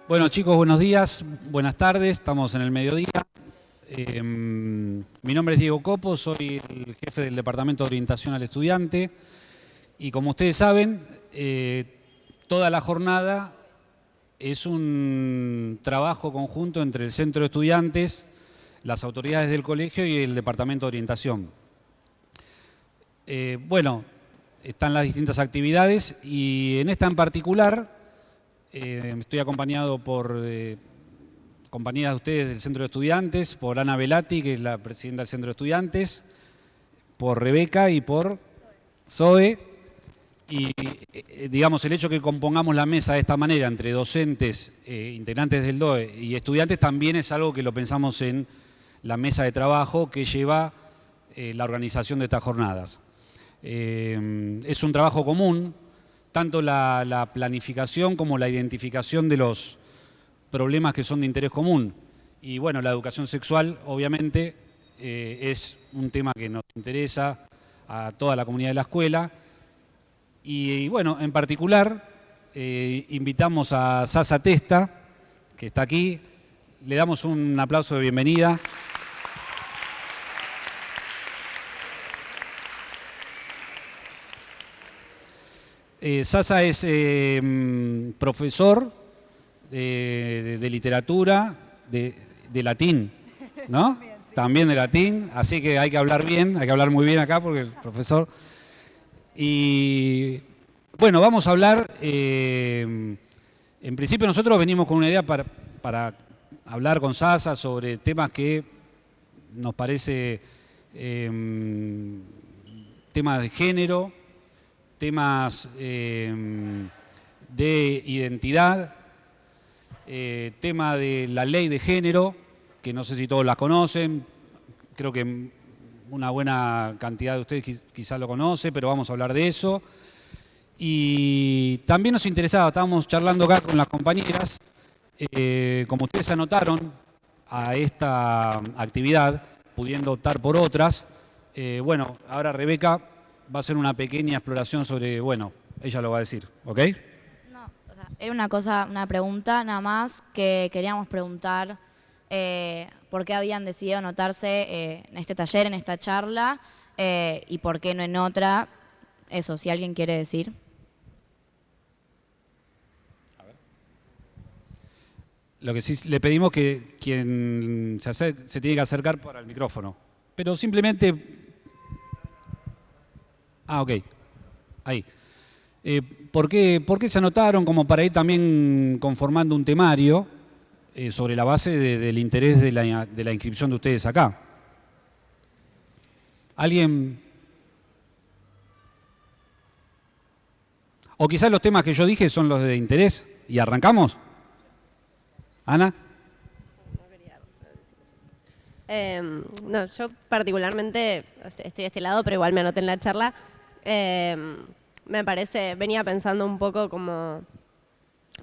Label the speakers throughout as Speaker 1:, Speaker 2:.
Speaker 1: Bueno, chicos, buenos días, buenas tardes, estamos en el mediodía. Mi nombre es Diego Copo, soy el jefe del Departamento de Orientación al Estudiante y como ustedes saben, toda la jornada es un trabajo conjunto entre el Centro de Estudiantes, las autoridades del colegio y el Departamento de Orientación. Bueno, están las distintas actividades y en esta en particular estoy acompañado por compañeras de ustedes del Centro de Estudiantes, por Ana Velati, que es la presidenta del Centro de Estudiantes, por Rebeca y por Zoe. Y digamos, el hecho que compongamos la mesa de esta manera entre docentes, integrantes del DOE y estudiantes también es algo que lo pensamos en la mesa de trabajo que lleva la organización de estas jornadas. Es un trabajo común, tanto la planificación como la identificación de los problemas que son de interés común. Y bueno, la educación sexual obviamente es un tema que nos interesa a toda la comunidad de la escuela. Y bueno, en particular invitamos a Sasa Testa, que está aquí. Le damos un aplauso de bienvenida. Sasa es profesor de literatura, de latín, ¿no? Bien, sí. También de latín, así que hay que hablar bien, hay que hablar muy bien acá porque el profesor... Y bueno, vamos a hablar, en principio nosotros venimos con una idea para hablar con Sasa sobre temas que nos parece temas de género, temas de identidad, tema de la ley de género, que no sé si todos la conocen, creo que una buena cantidad de ustedes quizás lo conoce, pero vamos a hablar de eso. Y también nos interesaba, estábamos charlando acá con las compañeras, como ustedes se anotaron a esta actividad, pudiendo optar por otras, bueno, ahora Rebeca va a hacer una pequeña exploración sobre, bueno, ella lo va a decir, ¿ok?
Speaker 2: No, o sea, era una pregunta nada más que queríamos preguntar por qué habían decidido anotarse en este taller, en esta charla, y por qué no en otra. Eso, si alguien quiere decir.
Speaker 1: A ver. Lo que sí le pedimos que quien se tiene que acercar para el micrófono, pero simplemente... Ah, ok. Ahí. ¿Por qué se anotaron? Como para ir también conformando un temario sobre la base del interés de la inscripción de ustedes acá. ¿Alguien? O quizás los temas que yo dije son los de interés. ¿Y arrancamos? ¿Ana?
Speaker 3: No, yo particularmente estoy de este lado, pero igual me anoté en la charla. Me parece, venía pensando un poco como,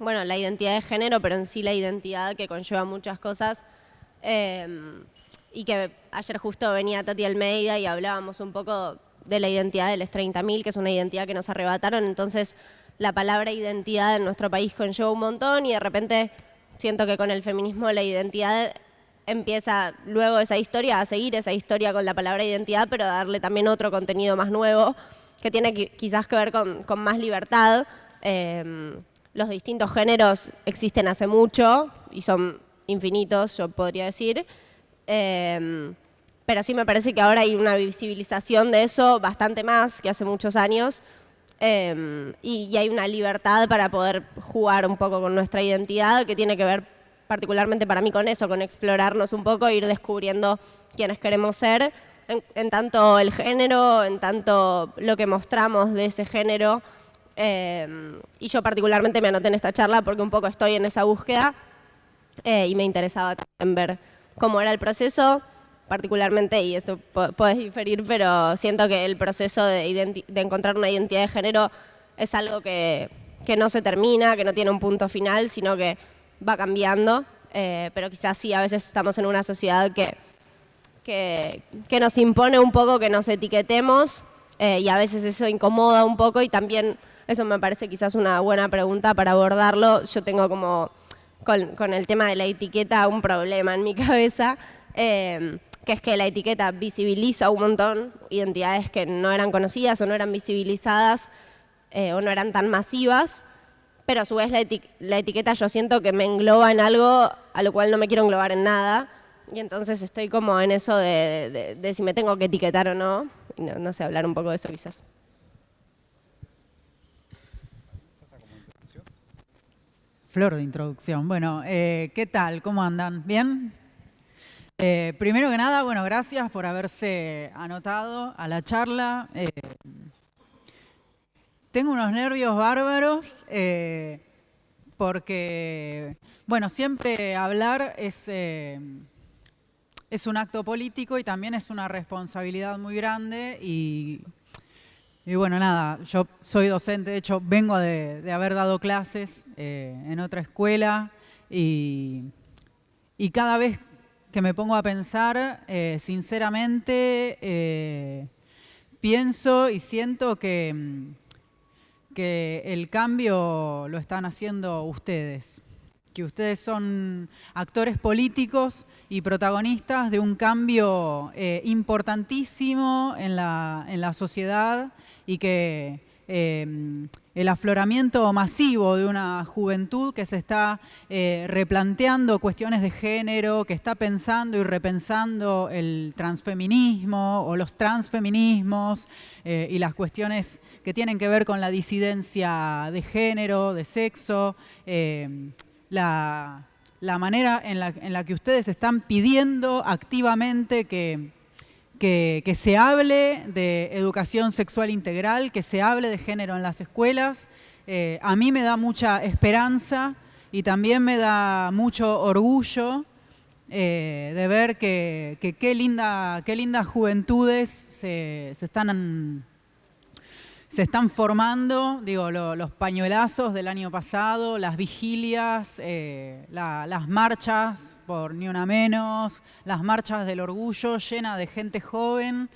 Speaker 3: bueno, la identidad de género, pero en sí la identidad que conlleva muchas cosas. Y que ayer justo venía Tati Almeida y hablábamos un poco de la identidad de los 30.000, que es una identidad que nos arrebataron. Entonces, la palabra identidad en nuestro país conlleva un montón y de repente siento que con el feminismo la identidad empieza luego esa historia, a seguir esa historia con la palabra identidad, pero a darle también otro contenido más nuevo, que tiene quizás que ver con más libertad. Los distintos géneros existen hace mucho y son infinitos, yo podría decir. Pero sí me parece que ahora hay una visibilización de eso bastante más que hace muchos años. Y hay una libertad para poder jugar un poco con nuestra identidad, que tiene que ver particularmente para mí con eso, con explorarnos un poco e ir descubriendo quiénes queremos ser, en tanto el género, en tanto lo que mostramos de ese género. Y yo particularmente me anoté en esta charla porque un poco estoy en esa búsqueda y me interesaba también ver cómo era el proceso, particularmente, y esto podés diferir, pero siento que el proceso de encontrar una identidad de género es algo que no se termina, que no tiene un punto final, sino que va cambiando, pero quizás sí, a veces estamos en una sociedad que que nos impone un poco que nos etiquetemos y a veces eso incomoda un poco y también eso me parece quizás una buena pregunta para abordarlo. Yo tengo como con el tema de la etiqueta un problema en mi cabeza, que es que la etiqueta visibiliza un montón identidades que no eran conocidas o no eran visibilizadas o no eran tan masivas, pero a su vez la etiqueta yo siento que me engloba en algo a lo cual no me quiero englobar en nada, y entonces estoy como en eso de si me tengo que etiquetar o no, y no sé, hablar un poco de eso quizás.
Speaker 4: Flor de introducción. Bueno, ¿qué tal? ¿Cómo andan? ¿Bien? Primero que nada, bueno, gracias por haberse anotado a la charla. Tengo unos nervios bárbaros porque, bueno, siempre hablar es un acto político y también es una responsabilidad muy grande y bueno, nada, yo soy docente, de hecho vengo de haber dado clases en otra escuela y cada vez que me pongo a pensar, sinceramente, pienso y siento que el cambio lo están haciendo ustedes, que ustedes son actores políticos y protagonistas de un cambio importantísimo en la sociedad y que el afloramiento masivo de una juventud que se está replanteando cuestiones de género, que está pensando y repensando el transfeminismo o los transfeminismos y las cuestiones que tienen que ver con la disidencia de género, de sexo, la manera en la que ustedes están pidiendo activamente que se hable de educación sexual integral, que se hable de género en las escuelas, a mí me da mucha esperanza y también me da mucho orgullo de ver que qué lindas juventudes se están formando, digo, los pañuelazos del año pasado, las vigilias, las marchas por Ni Una Menos, las marchas del orgullo llenas de gente joven.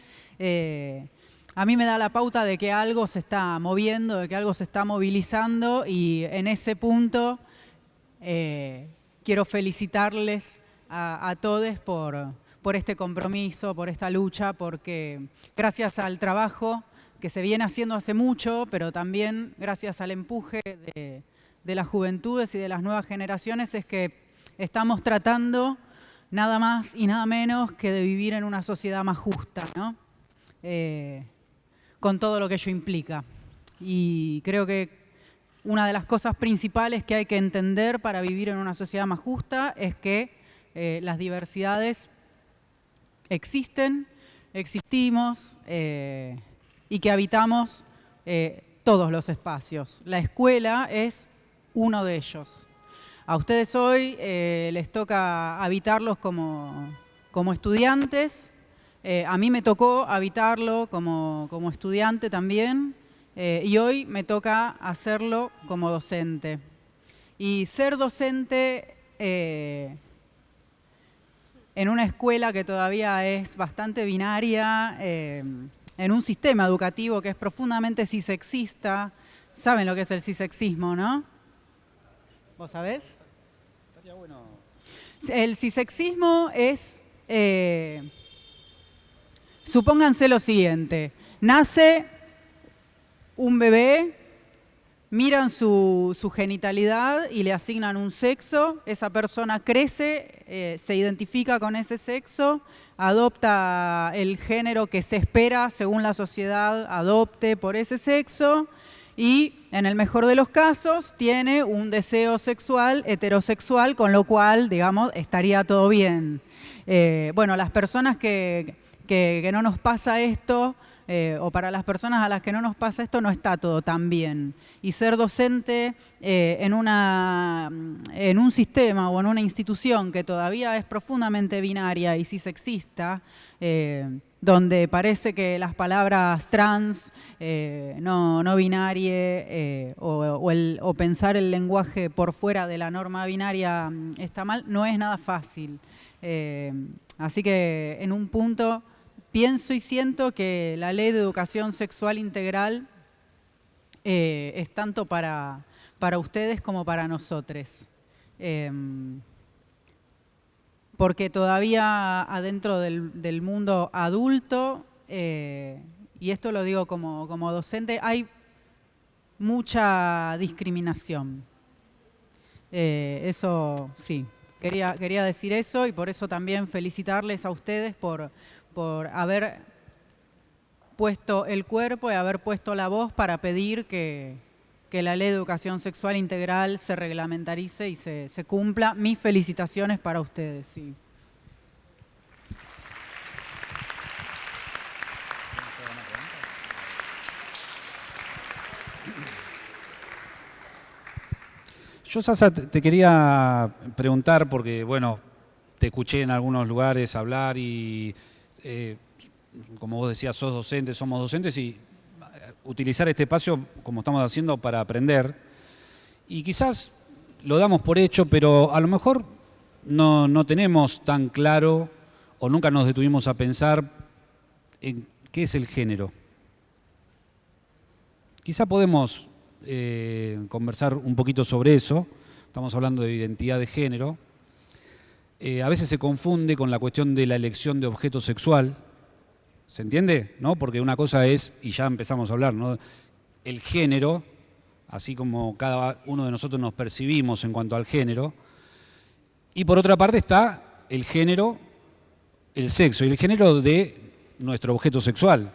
Speaker 4: A mí me da la pauta de que algo se está moviendo, de que algo se está movilizando y en ese punto quiero felicitarles a todos por este compromiso, por esta lucha, porque gracias al trabajo que se viene haciendo hace mucho, pero también gracias al empuje de las juventudes y de las nuevas generaciones es que estamos tratando nada más y nada menos que de vivir en una sociedad más justa, ¿no? Con todo lo que ello implica. Y creo que una de las cosas principales que hay que entender para vivir en una sociedad más justa es que las diversidades existen, existimos, y que habitamos todos los espacios. La escuela es uno de ellos. A ustedes hoy les toca habitarlos como estudiantes. A mí me tocó habitarlo como estudiante también y hoy me toca hacerlo como docente. Y ser docente en una escuela que todavía es bastante binaria, en un sistema educativo que es profundamente cisexista. Saben lo que es el cisexismo, ¿no? ¿Vos sabés?
Speaker 1: Estaría bueno.
Speaker 4: El cisexismo es, supónganse lo siguiente, nace un bebé, miran su genitalidad y le asignan un sexo, esa persona crece, se identifica con ese sexo, adopta el género que se espera según la sociedad adopte por ese sexo y en el mejor de los casos tiene un deseo sexual heterosexual, con lo cual, digamos, estaría todo bien. Bueno, las personas que no nos pasa esto, o para las personas a las que no nos pasa esto, no está todo tan bien. Y ser docente en un sistema o en una institución que todavía es profundamente binaria y cisexista, donde parece que las palabras trans, no binarie o pensar el lenguaje por fuera de la norma binaria está mal, no es nada fácil. Así que en un punto pienso y siento que la ley de educación sexual integral es tanto para ustedes como para nosotros. Porque todavía adentro del mundo adulto, y esto lo digo como docente, hay mucha discriminación. Eso sí, quería decir eso, y por eso también felicitarles a ustedes por haber puesto el cuerpo y haber puesto la voz para pedir que la ley de educación sexual integral se reglamentarice y se cumpla. Mis felicitaciones para ustedes. Sí.
Speaker 1: Yo, Sasa, te quería preguntar, porque, bueno, te escuché en algunos lugares hablar y, como vos decías, sos docente, somos docentes, y utilizar este espacio como estamos haciendo para aprender. Y quizás lo damos por hecho, pero a lo mejor no tenemos tan claro o nunca nos detuvimos a pensar en qué es el género. Quizá podemos conversar un poquito sobre eso. Estamos hablando de identidad de género. A veces se confunde con la cuestión de la elección de objeto sexual. ¿Se entiende? ¿No? Porque una cosa es, y ya empezamos a hablar, ¿no?, el género, así como cada uno de nosotros nos percibimos en cuanto al género. Y por otra parte está el género, el sexo, y el género de nuestro objeto sexual.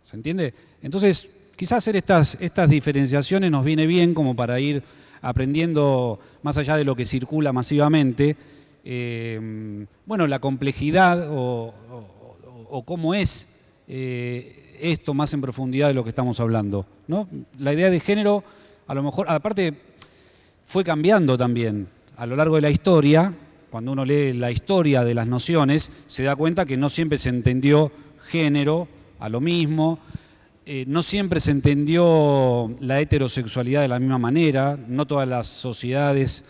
Speaker 1: ¿Se entiende? Entonces, quizás hacer estas diferenciaciones nos viene bien como para ir aprendiendo, más allá de lo que circula masivamente, bueno, la complejidad o cómo es esto más en profundidad de lo que estamos hablando, ¿no? La idea de género, a lo mejor, aparte, fue cambiando también a lo largo de la historia. Cuando uno lee la historia de las nociones, se da cuenta que no siempre se entendió género a lo mismo. No siempre se entendió la heterosexualidad de la misma manera, no todas las sociedades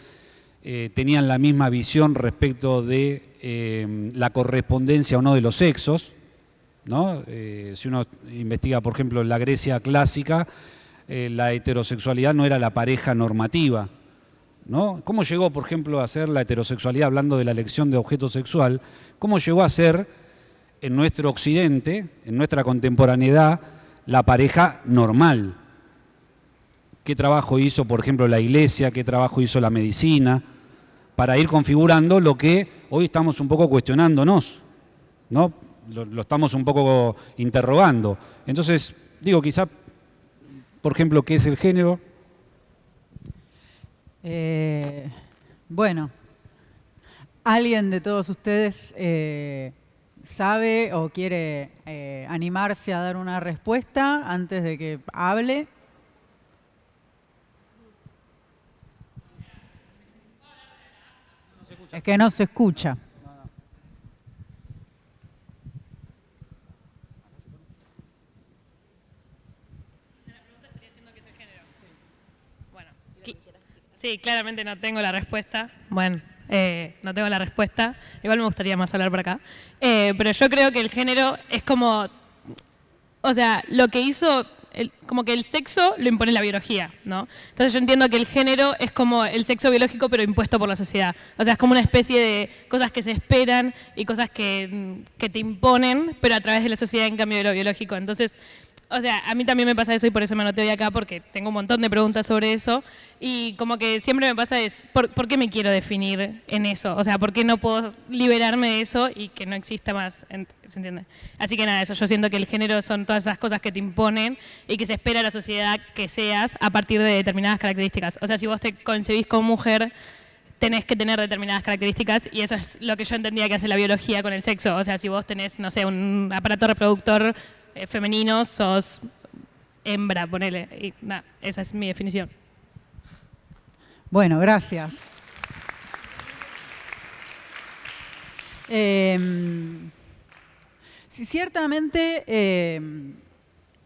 Speaker 1: tenían la misma visión respecto de la correspondencia o no de los sexos, ¿no? Si uno investiga, por ejemplo, en la Grecia clásica, la heterosexualidad no era la pareja normativa, ¿no? ¿Cómo llegó, por ejemplo, a ser la heterosexualidad, hablando de la elección de objeto sexual, cómo llegó a ser en nuestro occidente, en nuestra contemporaneidad, la pareja normal? ¿Qué trabajo hizo, por ejemplo, la Iglesia? ¿Qué trabajo hizo la medicina? Para ir configurando lo que hoy estamos un poco cuestionándonos, ¿no? Lo estamos un poco interrogando. Entonces, digo, quizá, por ejemplo, ¿qué es el género?
Speaker 4: Bueno, ¿alguien de todos ustedes sabe o quiere animarse a dar una respuesta antes de que hable? Es que no se escucha.
Speaker 5: Sí, claramente no tengo la respuesta. Bueno, no tengo la respuesta. Igual me gustaría más hablar por acá. Pero yo creo que el género es como... O sea, lo que hizo... como que el sexo lo impone la biología, ¿no? Entonces yo entiendo que el género es como el sexo biológico pero impuesto por la sociedad. O sea, es como una especie de cosas que se esperan y cosas que te imponen, pero a través de la sociedad en cambio de lo biológico. Entonces... O sea, a mí también me pasa eso y por eso me anoté hoy acá, porque tengo un montón de preguntas sobre eso. Y como que siempre me pasa es, ¿por qué me quiero definir en eso? O sea, ¿por qué no puedo liberarme de eso y que no exista más? ¿Se entiende? Así que nada, eso. Yo siento que el género son todas esas cosas que te imponen y que se espera a la sociedad que seas a partir de determinadas características. O sea, si vos te concebís como mujer, tenés que tener determinadas características y eso es lo que yo entendía que hace la biología con el sexo. O sea, si vos tenés, no sé, un aparato reproductor femenino, sos hembra, ponele. Y nada, esa es mi definición.
Speaker 4: Bueno, gracias. Sí, ciertamente,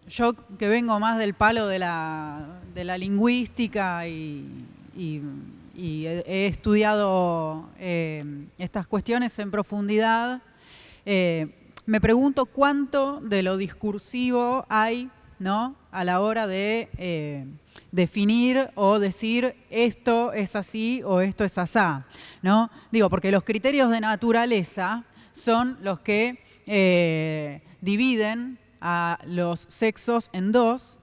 Speaker 4: yo que vengo más del palo de la lingüística y y he estudiado estas cuestiones en profundidad, me pregunto cuánto de lo discursivo hay, ¿no?, a la hora de definir o decir esto es así o esto es asá, ¿no? Digo, porque los criterios de naturaleza son los que dividen a los sexos en dos,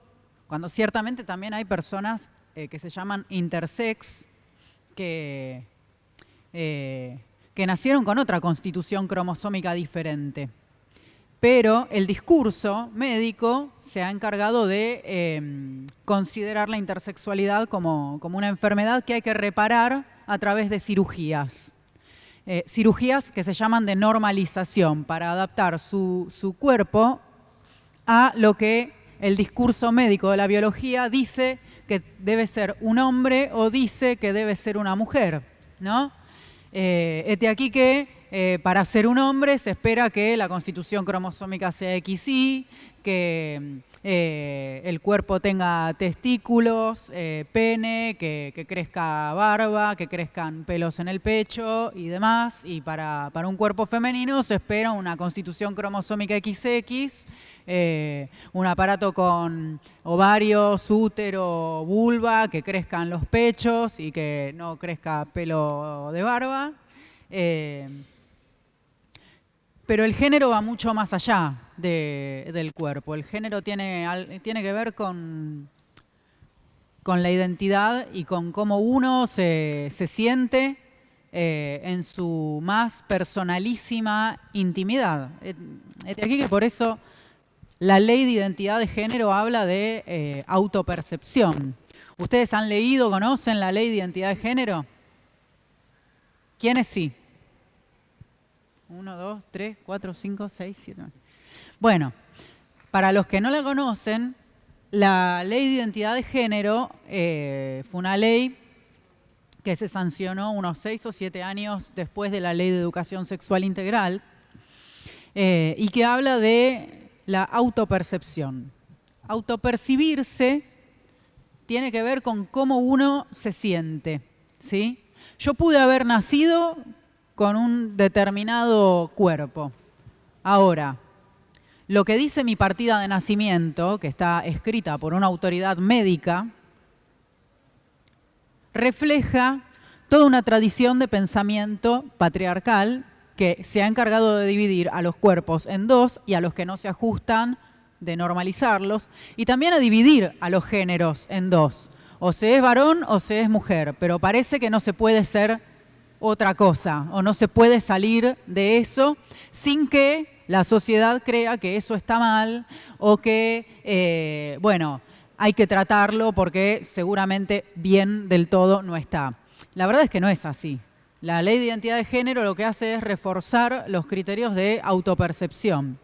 Speaker 4: cuando ciertamente también hay personas que se llaman intersex, que nacieron con otra constitución cromosómica diferente. Pero el discurso médico se ha encargado de considerar la intersexualidad como una enfermedad que hay que reparar a través de cirugías. Cirugías que se llaman de normalización, para adaptar su cuerpo a lo que el discurso médico de la biología dice que debe ser un hombre o dice que debe ser una mujer, ¿no? Este aquí que para ser un hombre se espera que la constitución cromosómica sea XY, que el cuerpo tenga testículos, pene, que crezca barba, que crezcan pelos en el pecho y demás. Y para un cuerpo femenino se espera una constitución cromosómica XX, un aparato con ovarios, útero, vulva, que crezcan los pechos y que no crezca pelo de barba. Pero el género va mucho más allá del cuerpo. El género tiene que ver con la identidad y con cómo uno se siente en su más personalísima intimidad. Aquí que por eso la ley de identidad de género habla de autopercepción. ¿Ustedes han leído, conocen la ley de identidad de género? ¿Quiénes sí? 1, 2, 3, 4, 5, 6, 7. Bueno, para los que no la conocen, la ley de identidad de género fue una ley que se sancionó unos 6 o 7 años después de la ley de educación sexual integral y que habla de la autopercepción. Autopercibirse tiene que ver con cómo uno se siente, ¿sí? Yo pude haber nacido con un determinado cuerpo. Ahora, lo que dice mi partida de nacimiento, que está escrita por una autoridad médica, refleja toda una tradición de pensamiento patriarcal que se ha encargado de dividir a los cuerpos en dos y a los que no se ajustan de normalizarlos, y también a dividir a los géneros en dos. O se es varón o se es mujer, pero parece que no se puede ser otra cosa o no se puede salir de eso sin que la sociedad crea que eso está mal o que, bueno, hay que tratarlo porque seguramente bien del todo no está. La verdad es que no es así. La ley de identidad de género lo que hace es reforzar los criterios de autopercepción.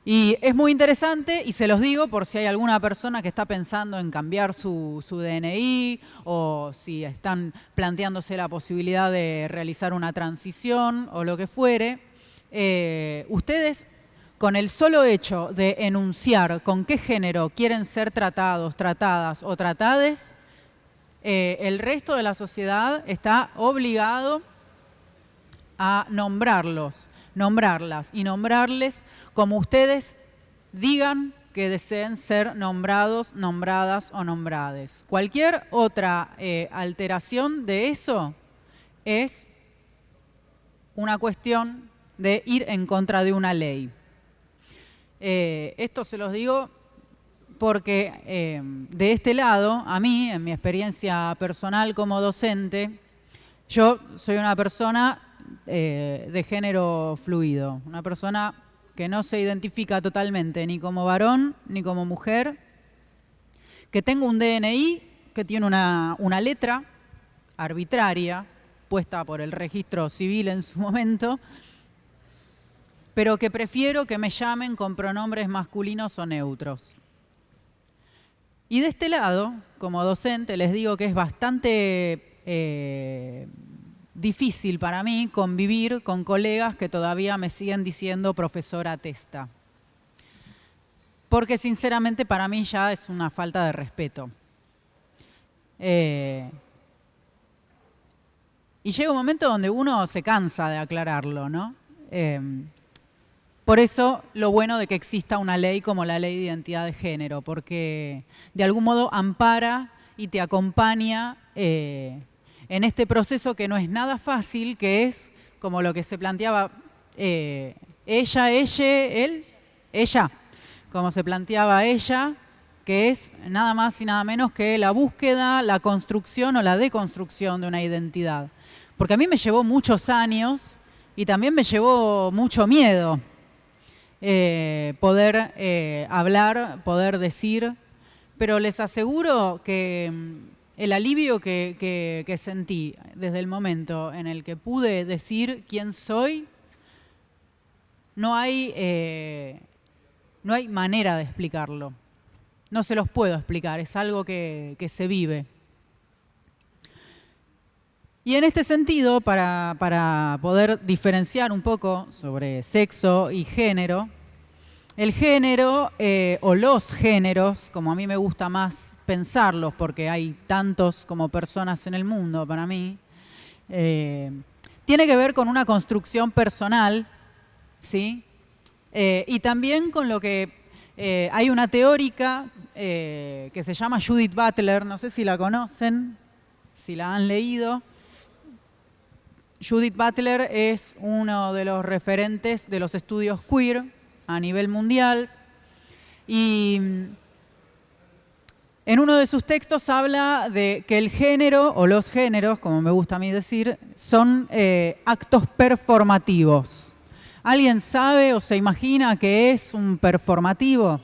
Speaker 4: Y es muy interesante, y se los digo por si hay alguna persona que está pensando en cambiar su DNI o si están planteándose la posibilidad de realizar una transición o lo que fuere. Ustedes, con el solo hecho de enunciar con qué género quieren ser tratados, tratadas o tratades, el resto de la sociedad está obligado a nombrarlas y nombrarles como ustedes digan que deseen ser nombrados, nombradas o nombrades. Cualquier otra alteración de eso es una cuestión de ir en contra de una ley. Esto se los digo porque de este lado, a mí, en mi experiencia personal como docente, yo soy una persona de género fluido, una persona que no se identifica totalmente ni como varón ni como mujer, que tengo un DNI que tiene una letra arbitraria puesta por el registro civil en su momento, pero que prefiero que me llamen con pronombres masculinos o neutros. Y de este lado, como docente, les digo que es bastante difícil para mí convivir con colegas que todavía me siguen diciendo profesora Testa. Porque sinceramente para mí ya es una falta de respeto. Y llega un momento donde uno se cansa de aclararlo, ¿no? Por eso lo bueno de que exista una ley como la Ley de Identidad de Género, porque de algún modo ampara y te acompaña en este proceso que no es nada fácil, que es como lo que se planteaba ella, él, ella, como se planteaba ella, que es nada más y nada menos que la búsqueda, la construcción o la deconstrucción de una identidad. Porque a mí me llevó muchos años y también me llevó mucho miedo poder hablar, poder decir, pero les aseguro que el alivio que sentí desde el momento en el que pude decir quién soy, no hay manera de explicarlo. No se los puedo explicar, es algo que se vive. Y en este sentido, para poder diferenciar un poco sobre sexo y género, el género o los géneros, como a mí me gusta más pensarlos, porque hay tantos como personas en el mundo para mí, tiene que ver con una construcción personal, ¿sí? Y también con lo que hay una teórica que se llama Judith Butler, no sé si la conocen, si la han leído. Judith Butler es uno de los referentes de los estudios queer a nivel mundial y en uno de sus textos habla de que el género o los géneros, como me gusta a mí decir, son actos performativos. ¿Alguien sabe o se imagina qué es un performativo?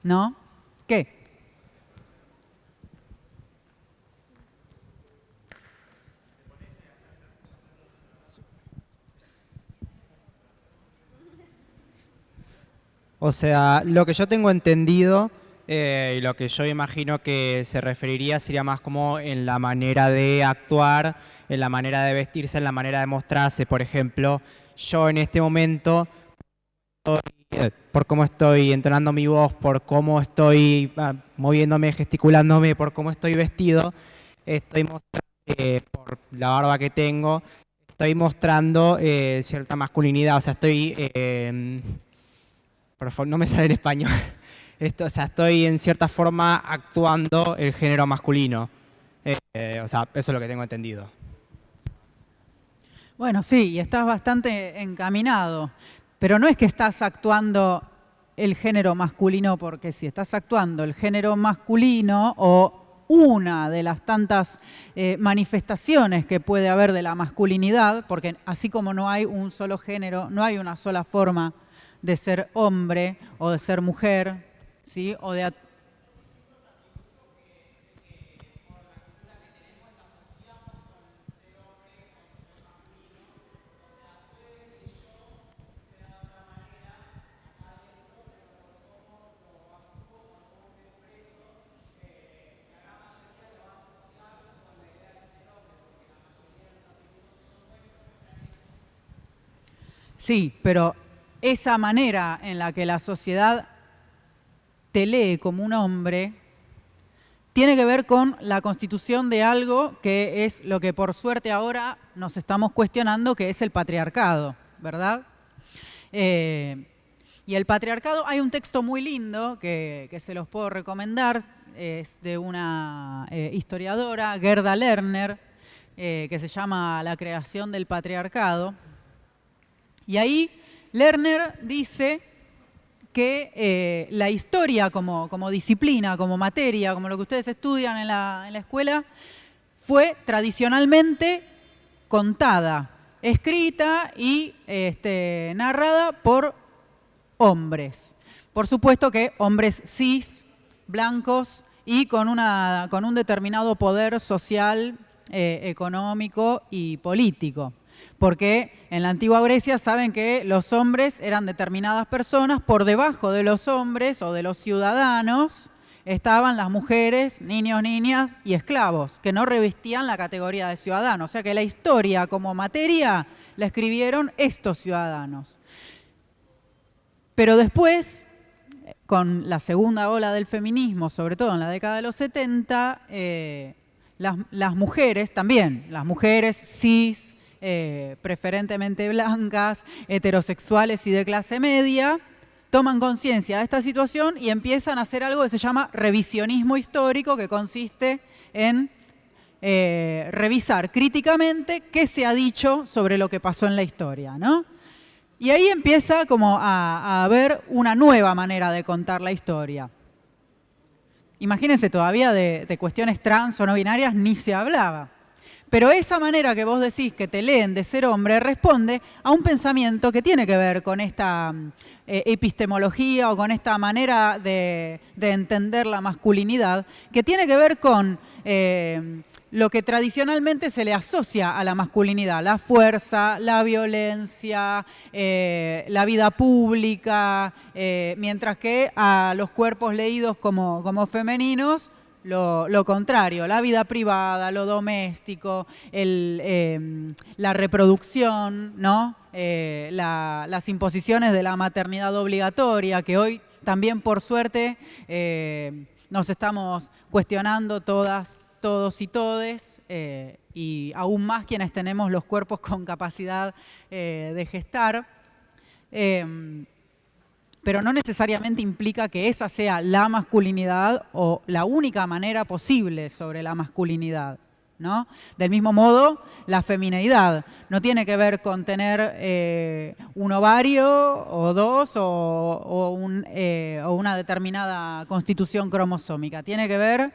Speaker 4: ¿No? ¿Qué?
Speaker 6: O sea, lo que yo tengo entendido y lo que yo imagino que se referiría sería más como en la manera de actuar, en la manera de vestirse, en la manera de mostrarse. Por ejemplo, yo en este momento, por cómo estoy entonando mi voz, por cómo estoy moviéndome, gesticulándome, por cómo estoy vestido, estoy mostrando, por la barba que tengo, estoy mostrando cierta masculinidad. O sea, por favor, no me sale en español. O sea, estoy en cierta forma actuando el género masculino. O sea, eso es lo que tengo entendido.
Speaker 4: Bueno, sí, y estás bastante encaminado, pero no es que estás actuando el género masculino porque sí, estás actuando el género masculino o una de las tantas manifestaciones que puede haber de la masculinidad, porque así como no hay un solo género, no hay una sola forma de ser hombre o de ser mujer, ¿sí? O de sí, pero esa manera en la que la sociedad te lee como un hombre tiene que ver con la constitución de algo que es lo que por suerte ahora nos estamos cuestionando, que es el patriarcado, ¿verdad? Y el patriarcado, hay un texto muy lindo que se los puedo recomendar, es de una historiadora, Gerda Lerner, que se llama La creación del patriarcado. Y ahí Lerner dice que la historia como disciplina, como materia, como lo que ustedes estudian en la escuela, fue tradicionalmente contada, escrita y narrada por hombres. Por supuesto que hombres cis, blancos y con un determinado poder social, económico y político. Porque en la antigua Grecia saben que los hombres eran determinadas personas, por debajo de los hombres o de los ciudadanos estaban las mujeres, niños, niñas y esclavos, que no revestían la categoría de ciudadanos. O sea que la historia como materia la escribieron estos ciudadanos. Pero después, con la segunda ola del feminismo, sobre todo en la década de los 70, las mujeres también, las mujeres cis, preferentemente blancas, heterosexuales y de clase media, toman conciencia de esta situación y empiezan a hacer algo que se llama revisionismo histórico, que consiste en revisar críticamente qué se ha dicho sobre lo que pasó en la historia, ¿no? Y ahí empieza como a haber una nueva manera de contar la historia. Imagínense, todavía de cuestiones trans o no binarias ni se hablaba. Pero esa manera que vos decís que te leen de ser hombre responde a un pensamiento que tiene que ver con esta epistemología o con esta manera de entender la masculinidad, que tiene que ver con lo que tradicionalmente se le asocia a la masculinidad: la fuerza, la violencia, la vida pública, mientras que a los cuerpos leídos como femeninos, lo contrario, la vida privada, lo doméstico, la reproducción, ¿no? Las imposiciones de la maternidad obligatoria, que hoy también, por suerte, nos estamos cuestionando todos y todes, y aún más quienes tenemos los cuerpos con capacidad de gestar. Pero no necesariamente implica que esa sea la masculinidad o la única manera posible sobre la masculinidad, ¿no? Del mismo modo, la femineidad no tiene que ver con tener un ovario o dos o una determinada constitución cromosómica. Tiene que ver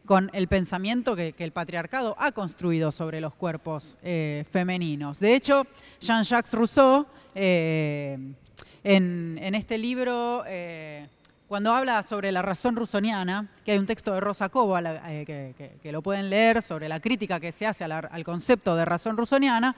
Speaker 4: con el pensamiento que el patriarcado ha construido sobre los cuerpos femeninos. De hecho, Jean-Jacques Rousseau, en este libro, cuando habla sobre la razón rusoniana, que hay un texto de Rosa Cobo que lo pueden leer, sobre la crítica que se hace al concepto de razón rusoniana,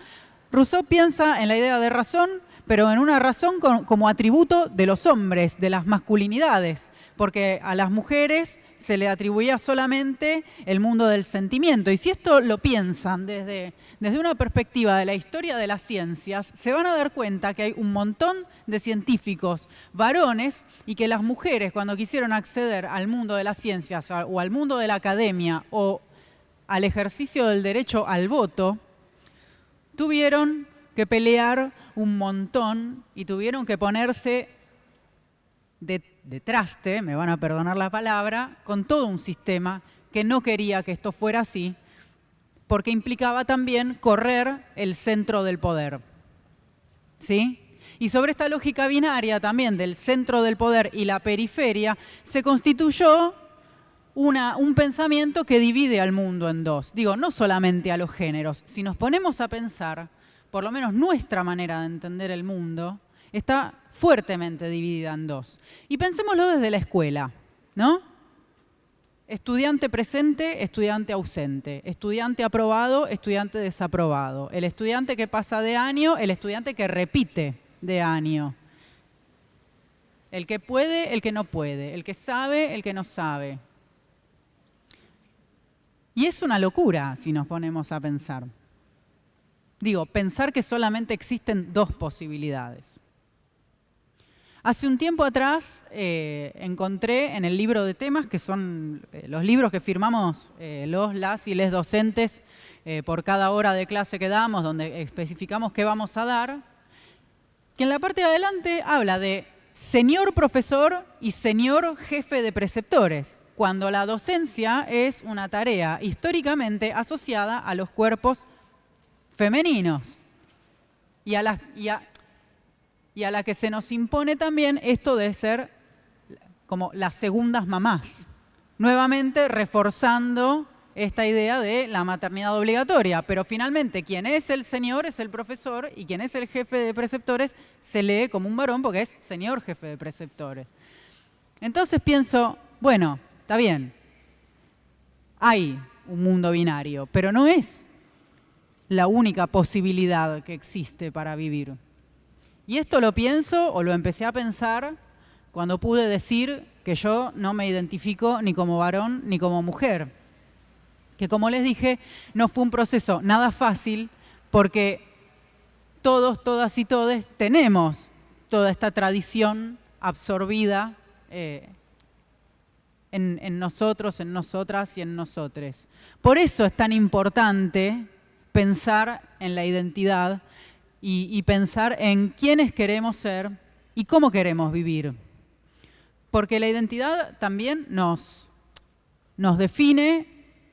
Speaker 4: Rousseau piensa en la idea de razón, pero en una razón como atributo de los hombres, de las masculinidades, porque a las mujeres se le atribuía solamente el mundo del sentimiento. Y si esto lo piensan desde una perspectiva de la historia de las ciencias, se van a dar cuenta que hay un montón de científicos varones y que las mujeres, cuando quisieron acceder al mundo de las ciencias o al mundo de la academia o al ejercicio del derecho al voto, tuvieron que pelear un montón y tuvieron que ponerse de traste, me van a perdonar la palabra, con todo un sistema que no quería que esto fuera así, porque implicaba también correr el centro del poder, ¿sí? Y sobre esta lógica binaria también del centro del poder y la periferia, se constituyó un pensamiento que divide al mundo en dos. Digo, no solamente a los géneros. Si nos ponemos a pensar, por lo menos nuestra manera de entender el mundo está fuertemente dividida en dos. Y pensémoslo desde la escuela, ¿no? Estudiante presente, estudiante ausente. Estudiante aprobado, estudiante desaprobado. El estudiante que pasa de año, el estudiante que repite de año. El que puede, el que no puede. El que sabe, el que no sabe. Y es una locura si nos ponemos a pensar. Digo, pensar que solamente existen dos posibilidades. Hace un tiempo atrás encontré en el libro de temas, que son los libros que firmamos las y les docentes por cada hora de clase que damos, donde especificamos qué vamos a dar, que en la parte de adelante habla de señor profesor y señor jefe de preceptores, cuando la docencia es una tarea históricamente asociada a los cuerpos femeninos y a la que se nos impone también esto de ser como las segundas mamás, nuevamente reforzando esta idea de la maternidad obligatoria, pero finalmente quien es el señor es el profesor y quien es el jefe de preceptores se lee como un varón porque es señor jefe de preceptores. Entonces pienso, bueno, está bien, hay un mundo binario, pero no es la única posibilidad que existe para vivir. Y esto lo pienso o lo empecé a pensar cuando pude decir que yo no me identifico ni como varón ni como mujer. Que como les dije, no fue un proceso nada fácil porque todos, todas y todes tenemos toda esta tradición absorbida en nosotros, en nosotras y en nosotres. Por eso es tan importante pensar en la identidad y pensar en quiénes queremos ser y cómo queremos vivir. Porque la identidad también nos define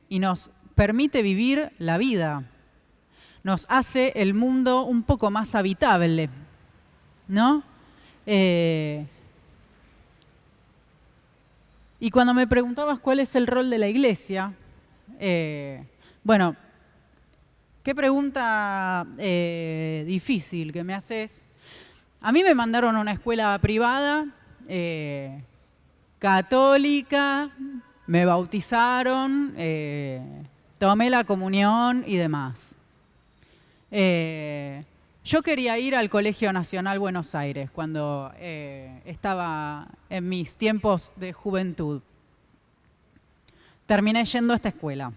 Speaker 4: y nos permite vivir la vida. Nos hace el mundo un poco más habitable, ¿no? Y cuando me preguntabas cuál es el rol de la Iglesia, bueno, qué pregunta difícil que me haces. A mí me mandaron a una escuela privada, católica, me bautizaron, tomé la comunión y demás. Yo quería ir al Colegio Nacional Buenos Aires cuando estaba en mis tiempos de juventud. Terminé yendo a esta escuela.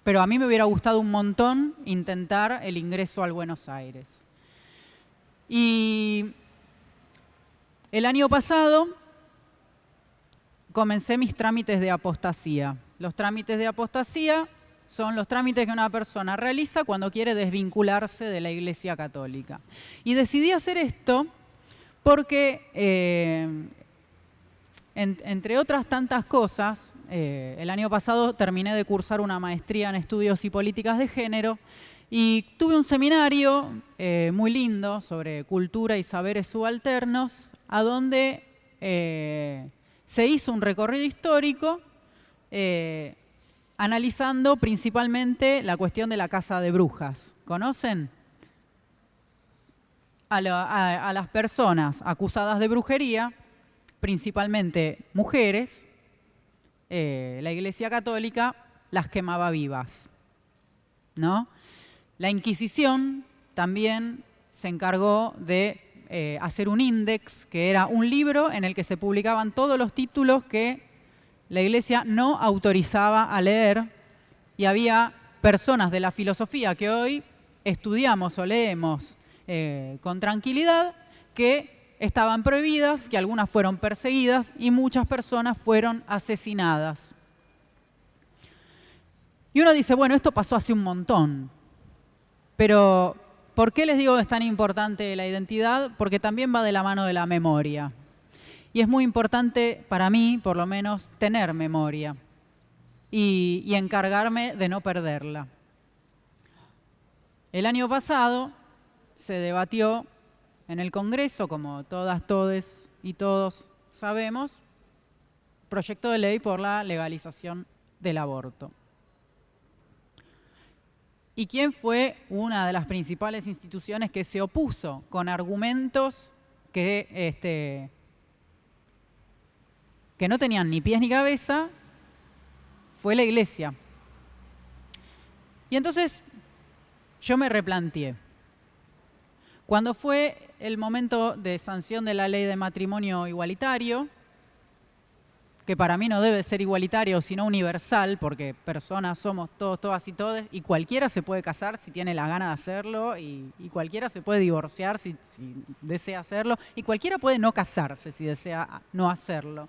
Speaker 4: Pero a mí me hubiera gustado un montón intentar el ingreso al Buenos Aires. Y el año pasado comencé mis trámites de apostasía. Los trámites de apostasía son los trámites que una persona realiza cuando quiere desvincularse de la Iglesia Católica. Y decidí hacer esto porque, entre otras tantas cosas, el año pasado terminé de cursar una maestría en estudios y políticas de género y tuve un seminario muy lindo sobre cultura y saberes subalternos, a donde se hizo un recorrido histórico analizando principalmente la cuestión de la caza de brujas. ¿Conocen? A las personas acusadas de brujería, principalmente mujeres, la Iglesia Católica las quemaba vivas, ¿no? La Inquisición también se encargó de hacer un índex, que era un libro en el que se publicaban todos los títulos que la Iglesia no autorizaba a leer, y había personas de la filosofía que hoy estudiamos o leemos con tranquilidad, que estaban prohibidas, que algunas fueron perseguidas y muchas personas fueron asesinadas. Y uno dice, bueno, esto pasó hace un montón, pero ¿por qué les digo que es tan importante la identidad? Porque también va de la mano de la memoria. Y es muy importante para mí, por lo menos, tener memoria y encargarme de no perderla. El año pasado se debatió en el Congreso, como todas, todes y todos sabemos, proyecto de ley por la legalización del aborto. ¿Y quién fue una de las principales instituciones que se opuso con argumentos que no tenían ni pies ni cabeza? Fue la Iglesia. Y entonces yo me replanteé. Cuando fue el momento de sanción de la ley de matrimonio igualitario, que para mí no debe ser igualitario, sino universal, porque personas somos todos, todas y todes, y cualquiera se puede casar si tiene la gana de hacerlo, y cualquiera se puede divorciar si desea hacerlo, y cualquiera puede no casarse si desea no hacerlo.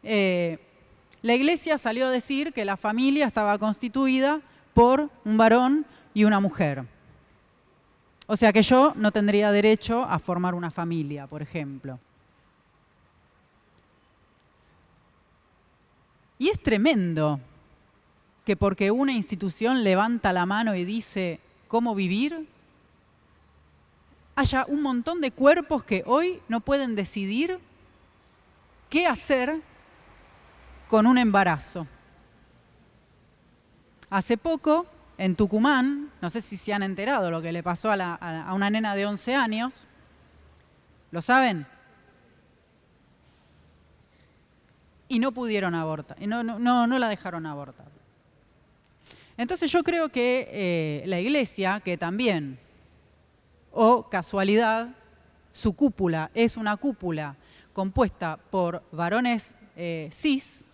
Speaker 4: La Iglesia salió a decir que la familia estaba constituida por un varón y una mujer. O sea que yo no tendría derecho a formar una familia, por ejemplo. Y es tremendo que porque una institución levanta la mano y dice cómo vivir, haya un montón de cuerpos que hoy no pueden decidir qué hacer con un embarazo. Hace poco, en Tucumán, no sé si se han enterado lo que le pasó a una nena de 11 años. ¿Lo saben? Y no pudieron abortar, y no la dejaron abortar. Entonces yo creo que la Iglesia, que también, o casualidad, su cúpula es una cúpula compuesta por varones cis,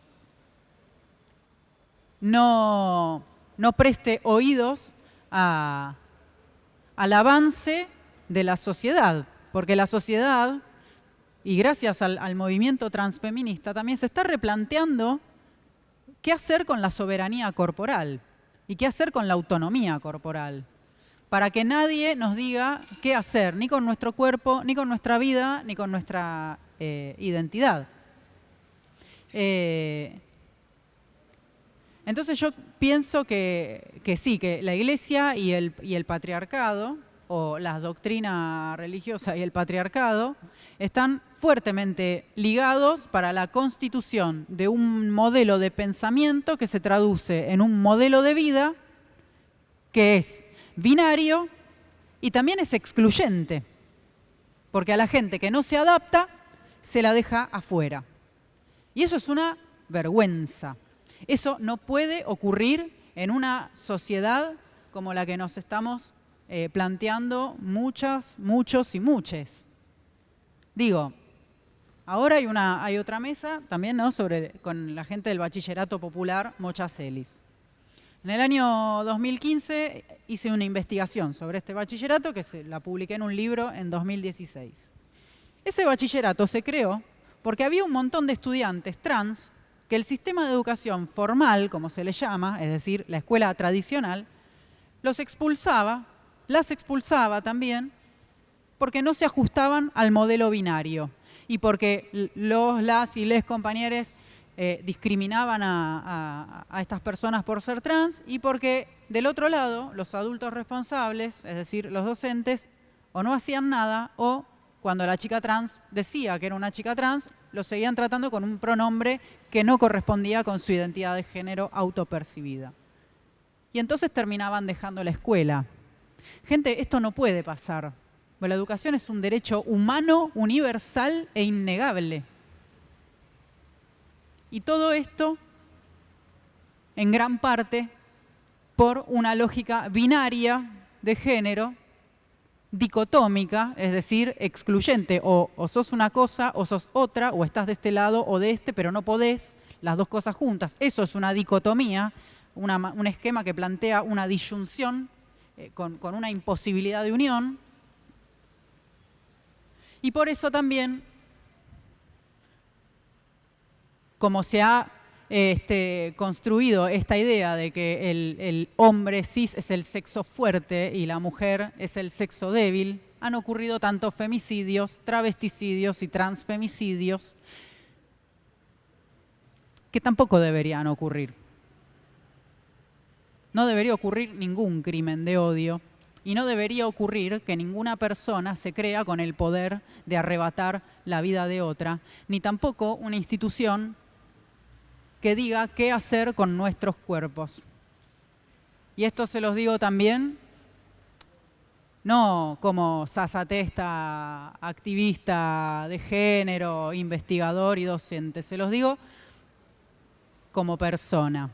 Speaker 4: no preste oídos al avance de la sociedad, porque la sociedad y gracias al movimiento transfeminista, también se está replanteando qué hacer con la soberanía corporal y qué hacer con la autonomía corporal, para que nadie nos diga qué hacer, ni con nuestro cuerpo, ni con nuestra vida, ni con nuestra identidad. Entonces yo pienso que sí, que la Iglesia y el patriarcado, o la doctrina religiosa y el patriarcado, están fuertemente ligados para la constitución de un modelo de pensamiento que se traduce en un modelo de vida que es binario y también es excluyente, porque a la gente que no se adapta se la deja afuera. Y eso es una vergüenza. Eso no puede ocurrir en una sociedad como la que nos estamos planteando muchos y muches. Digo, ahora hay otra mesa también, ¿no?, con la gente del bachillerato popular Mochacelis. En el año 2015 hice una investigación sobre este bachillerato que la publiqué en un libro en 2016. Ese bachillerato se creó porque había un montón de estudiantes trans que el sistema de educación formal, como se le llama, es decir, la escuela tradicional, las expulsaba también porque no se ajustaban al modelo binario y porque las y les compañeros discriminaban a estas personas por ser trans, y porque del otro lado los adultos responsables, es decir, los docentes, o no hacían nada, o cuando la chica trans decía que era una chica trans, lo seguían tratando con un pronombre que no correspondía con su identidad de género autopercibida. Y entonces terminaban dejando la escuela. Gente, esto no puede pasar. La educación es un derecho humano, universal e innegable. Y todo esto, en gran parte, por una lógica binaria de género, dicotómica, es decir, excluyente. O sos una cosa o sos otra, o estás de este lado o de este, pero no podés las dos cosas juntas. Eso es una dicotomía, un esquema que plantea una disyunción con una imposibilidad de unión. Y por eso también, como se ha construido esta idea de que el hombre cis es el sexo fuerte y la mujer es el sexo débil, han ocurrido tantos femicidios, travesticidios y transfemicidios que tampoco deberían ocurrir. No debería ocurrir ningún crimen de odio y no debería ocurrir que ninguna persona se crea con el poder de arrebatar la vida de otra, ni tampoco una institución que diga qué hacer con nuestros cuerpos. Y esto se los digo también, no como sasatesta, activista de género, investigador y docente, se los digo como persona.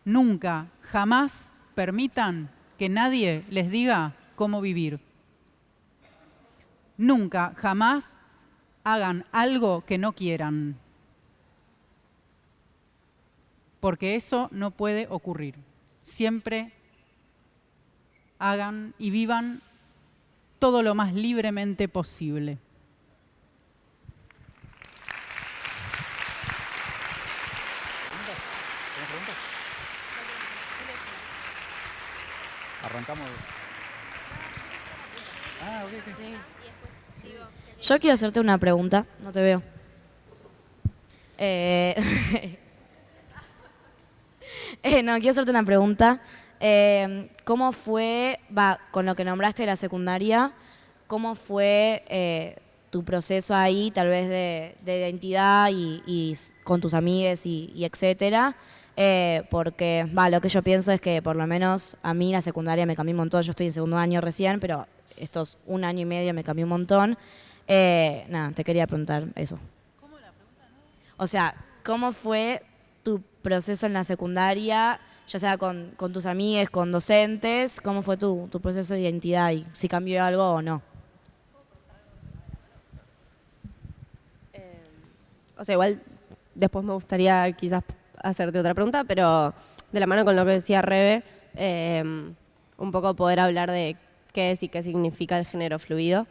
Speaker 4: Nunca, jamás permitan que nadie les diga cómo vivir. Nunca, jamás hagan algo que no quieran. Porque eso no puede ocurrir. Siempre hagan y vivan todo lo más libremente posible.
Speaker 1: Arrancamos.
Speaker 2: Sí. Yo quiero hacerte una pregunta, no te veo. No, quiero hacerte una pregunta. ¿Cómo fue, con lo que nombraste de la secundaria, cómo fue tu proceso ahí, tal vez de identidad y con tus amigues y etcétera? Porque lo que yo pienso es que por lo menos a mí la secundaria me cambió un montón. Yo estoy en segundo año recién, pero estos 1 año y medio me cambió un montón. Nada, te quería preguntar eso. ¿Cómo la pregunta, no? O sea, ¿cómo fue tu proceso en la secundaria, ya sea con tus amigues, con docentes? ¿Cómo fue tu proceso de identidad y si cambió algo o no?
Speaker 3: O sea, igual después me gustaría quizás hacerte otra pregunta, pero de la mano con lo que decía Rebe, un poco poder hablar de qué es y qué significa el género fluido.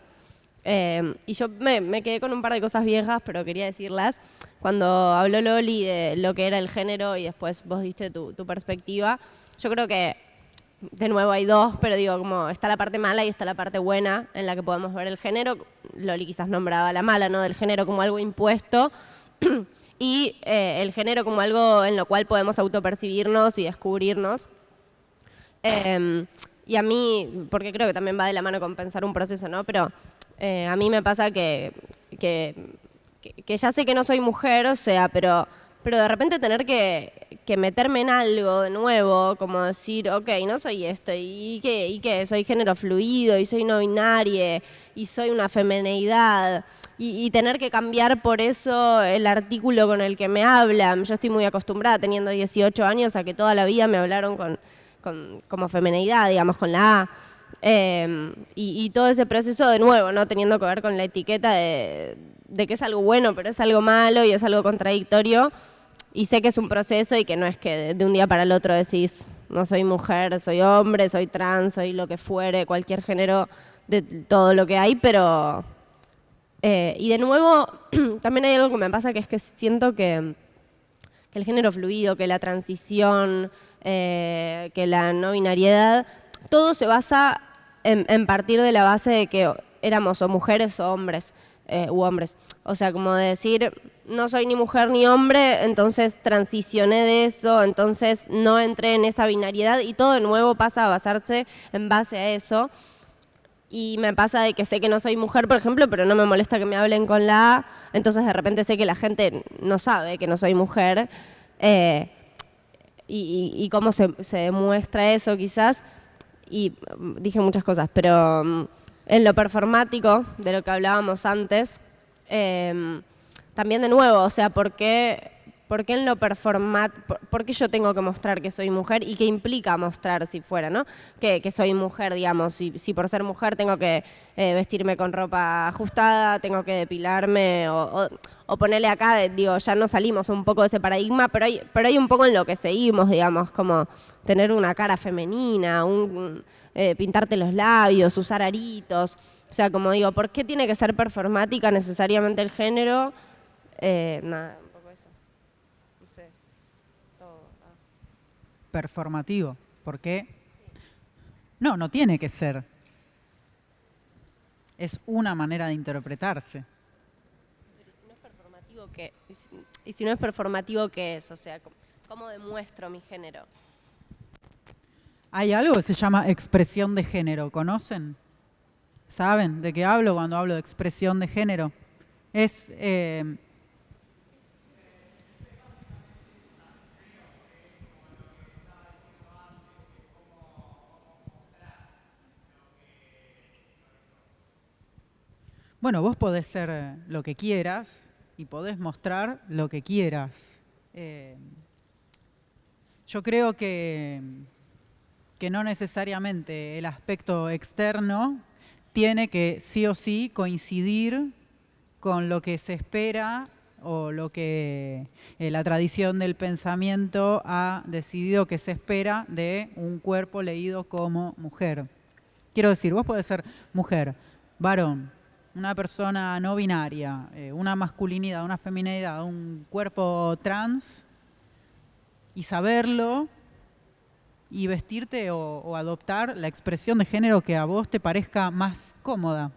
Speaker 3: Y yo me quedé con un par de cosas viejas, pero quería decirlas. Cuando habló Loli de lo que era el género y después vos diste tu perspectiva, yo creo que, de nuevo hay dos, pero digo, como está la parte mala y está la parte buena en la que podemos ver el género. Loli quizás nombraba la mala, ¿no? Del género como algo impuesto y el género como algo en lo cual podemos autopercibirnos y descubrirnos. Y a mí, porque creo que también va de la mano con pensar un proceso, ¿no? Pero a mí me pasa que ya sé que no soy mujer, o sea, pero de repente tener que meterme en algo de nuevo, como decir, ok, no soy esto, ¿y qué? Soy género fluido, y soy no binaria, y soy una femineidad, y tener que cambiar por eso el artículo con el que me hablan. Yo estoy muy acostumbrada, teniendo 18 años, a que toda la vida me hablaron como femineidad, digamos, con la A. Y todo ese proceso, de nuevo, ¿no? Teniendo que ver con la etiqueta de que es algo bueno, pero es algo malo y es algo contradictorio. Y sé que es un proceso y que no es que de un día para el otro decís, no soy mujer, soy hombre, soy trans, soy lo que fuere, cualquier género de todo lo que hay, pero... y de nuevo, también hay algo que me pasa, que es que siento que el género fluido, que la transición, que la no binariedad, todo se basa en partir de la base de que éramos o mujeres o hombres, u hombres. O sea, como de decir, no soy ni mujer ni hombre, entonces transicioné de eso, entonces no entré en esa binariedad y todo de nuevo pasa a basarse en base a eso. Y me pasa de que sé que no soy mujer, por ejemplo, pero no me molesta que me hablen con la A, entonces de repente sé que la gente no sabe que no soy mujer. Y cómo se demuestra eso quizás. Y dije muchas cosas, pero en lo performático, de lo que hablábamos antes, también de nuevo, o sea, ¿por qué en lo performático, por qué yo tengo que mostrar que soy mujer y qué implica mostrar si fuera, ¿no? Que soy mujer, digamos, si por ser mujer tengo que vestirme con ropa ajustada, tengo que depilarme o ponerle acá, digo, ya no salimos un poco de ese paradigma, pero hay un poco en lo que seguimos, digamos, como tener una cara femenina, pintarte los labios, usar aritos, o sea, como digo, ¿por qué tiene que ser performática necesariamente el género? Nada, un poco eso. No sé. Todo.
Speaker 4: Performativo. ¿Por qué? No, no tiene que ser. Es una manera de interpretarse.
Speaker 3: Pero si no es performativo, ¿qué? Y si no es performativo, ¿qué es? O sea, ¿cómo demuestro mi género?
Speaker 4: Hay algo que se llama expresión de género. ¿Conocen? ¿Saben de qué hablo cuando hablo de expresión de género? Es... Bueno, vos podés ser lo que quieras y podés mostrar lo que quieras. Yo creo que no necesariamente el aspecto externo tiene que sí o sí coincidir con lo que se espera o lo que la tradición del pensamiento ha decidido que se espera de un cuerpo leído como mujer. Quiero decir, vos podés ser mujer, varón, una persona no binaria, una masculinidad, una femineidad, un cuerpo trans, y saberlo y vestirte o adoptar la expresión de género que a vos te parezca más cómoda.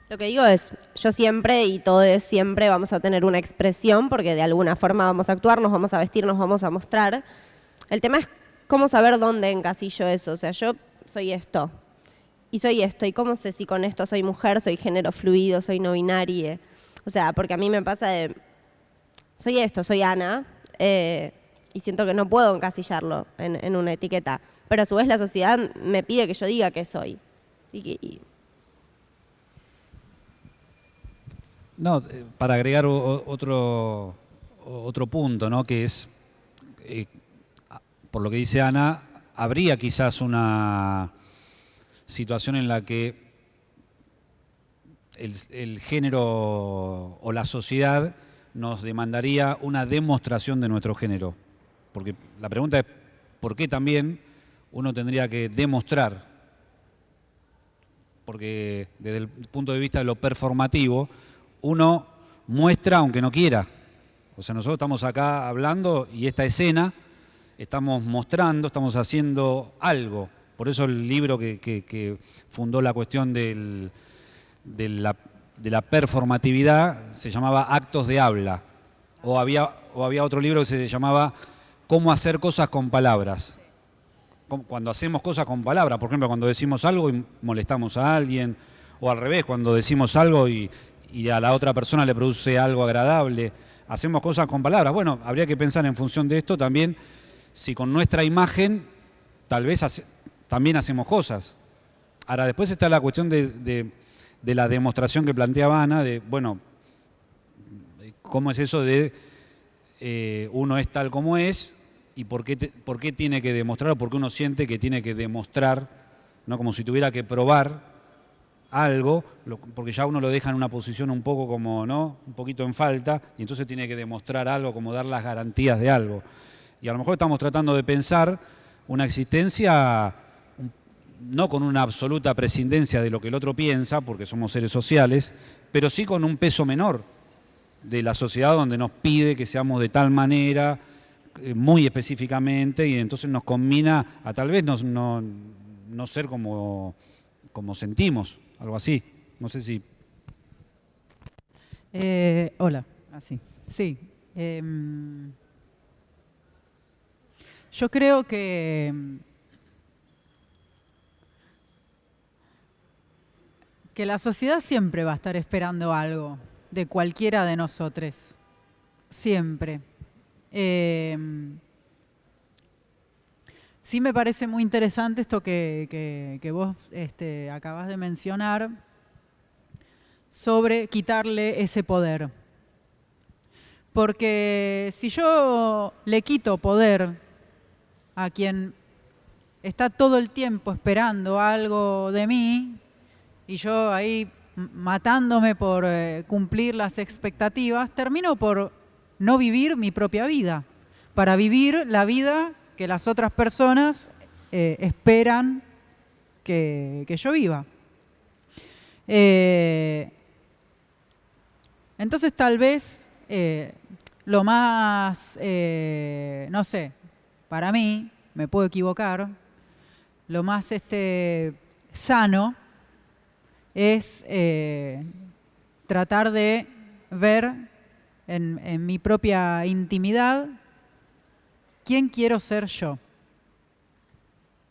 Speaker 3: Lo que digo es, yo siempre y todos siempre vamos a tener una expresión porque de alguna forma vamos a actuar, nos vamos a vestir, nos vamos a mostrar. El tema es cómo saber dónde encasillo eso. O sea, yo soy esto. Y soy esto, y cómo sé si con esto soy mujer, soy género fluido, soy no binaria. O sea, porque a mí me pasa de, soy esto, soy Ana, y siento que no puedo encasillarlo en una etiqueta. Pero a su vez la sociedad me pide que yo diga qué soy.
Speaker 1: No, para agregar otro punto, ¿no? Que es, por lo que dice Ana, habría quizás una situación en la que el género o la sociedad nos demandaría una demostración de nuestro género. Porque la pregunta es, ¿por qué también uno tendría que demostrar? porque desde el punto de vista de lo performativo, uno muestra aunque no quiera. O sea, nosotros estamos acá hablando y esta escena estamos mostrando, estamos haciendo algo. Por eso el libro que fundó la cuestión de la performatividad se llamaba Actos de Habla. O había otro libro que se llamaba Cómo hacer cosas con palabras. Cuando hacemos cosas con palabras, por ejemplo, cuando decimos algo y molestamos a alguien, o al revés, cuando decimos algo y a la otra persona le produce algo agradable, hacemos cosas con palabras. Bueno, habría que pensar en función de esto también, si con nuestra imagen tal vez también hacemos cosas. Ahora, después está la cuestión de la demostración que planteaba Ana, de, bueno, ¿cómo es eso de uno es tal como es y por qué tiene que demostrar o por qué uno siente que tiene que demostrar, ¿no? Como si tuviera que probar algo, porque ya uno lo deja en una posición un poco como, ¿no? Un poquito en falta, y entonces tiene que demostrar algo, como dar las garantías de algo. Y a lo mejor estamos tratando de pensar una existencia no con una absoluta prescindencia de lo que el otro piensa, porque somos seres sociales, pero sí con un peso menor de la sociedad donde nos pide que seamos de tal manera, muy específicamente, y entonces nos combina a tal vez no ser como sentimos, algo así. No sé si...
Speaker 4: Hola, así. Sí. Yo creo que la sociedad siempre va a estar esperando algo de cualquiera de nosotros. Siempre. Sí me parece muy interesante esto que vos acabas de mencionar sobre quitarle ese poder. Porque si yo le quito poder a quien está todo el tiempo esperando algo de mí y yo ahí matándome por cumplir las expectativas, termino por no vivir mi propia vida, para vivir la vida que las otras personas esperan que yo viva. Entonces tal vez lo más, no sé, para mí, me puedo equivocar, lo más sano es tratar de ver en mi propia intimidad quién quiero ser yo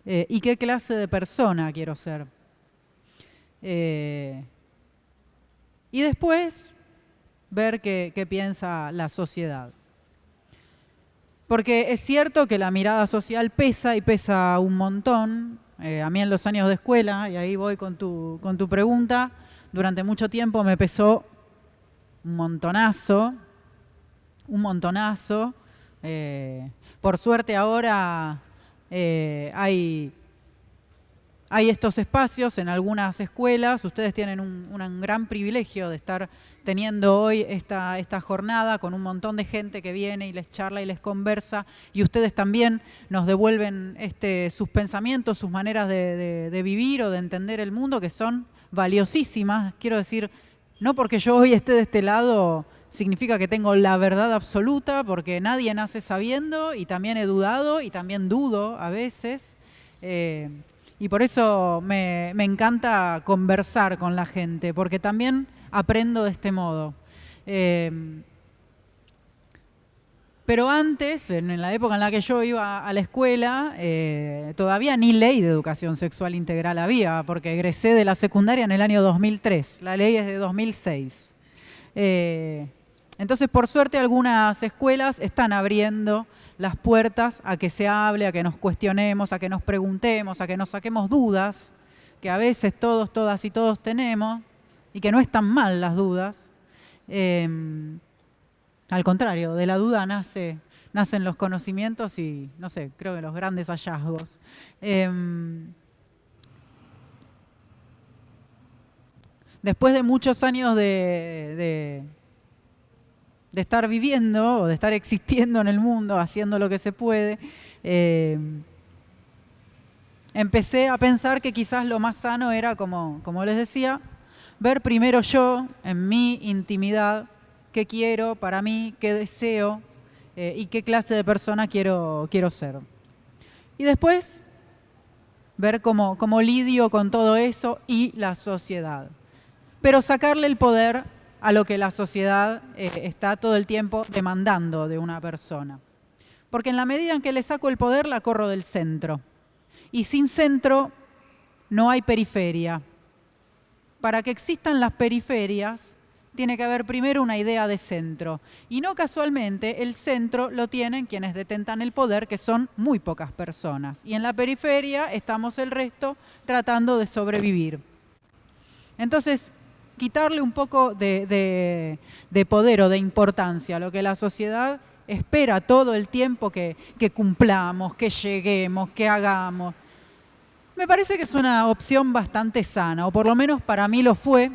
Speaker 4: y qué clase de persona quiero ser. Y después ver qué piensa la sociedad. Porque es cierto que la mirada social pesa y pesa un montón. A mí en los años de escuela, y ahí voy con tu pregunta, durante mucho tiempo me pesó un montonazo. Por suerte ahora hay estos espacios en algunas escuelas. Ustedes tienen un gran privilegio de estar teniendo hoy esta jornada con un montón de gente que viene y les charla y les conversa, y ustedes también nos devuelven sus pensamientos, sus maneras de vivir o de entender el mundo, que son valiosísimas. Quiero decir, no porque yo hoy esté de este lado significa que tengo la verdad absoluta, porque nadie nace sabiendo, y también he dudado y también dudo a veces. Y por eso me encanta conversar con la gente, porque también aprendo de este modo. Pero antes, en la época en la que yo iba a la escuela, todavía ni ley de educación sexual integral había, porque egresé de la secundaria en el año 2003. La ley es de 2006. Entonces, por suerte, algunas escuelas están abriendo las puertas a que se hable, a que nos cuestionemos, a que nos preguntemos, a que nos saquemos dudas, que a veces todos, todas y todos tenemos, y que no están mal las dudas. Al contrario, de la duda nacen los conocimientos y, no sé, creo que los grandes hallazgos. Después de muchos años de estar viviendo o de estar existiendo en el mundo, haciendo lo que se puede, empecé a pensar que quizás lo más sano era, como les decía, ver primero yo, en mi intimidad, qué quiero para mí, qué deseo y qué clase de persona quiero ser. Y después ver cómo lidio con todo eso y la sociedad. Pero sacarle el poder a lo que la sociedad está todo el tiempo demandando de una persona. Porque en la medida en que le saco el poder, la corro del centro. Y sin centro no hay periferia. Para que existan las periferias, tiene que haber primero una idea de centro. Y no casualmente, el centro lo tienen quienes detentan el poder, que son muy pocas personas. Y en la periferia estamos el resto tratando de sobrevivir. Entonces, quitarle un poco de poder o de importancia a lo que la sociedad espera todo el tiempo que cumplamos, que lleguemos, que hagamos. Me parece que es una opción bastante sana, o por lo menos para mí lo fue,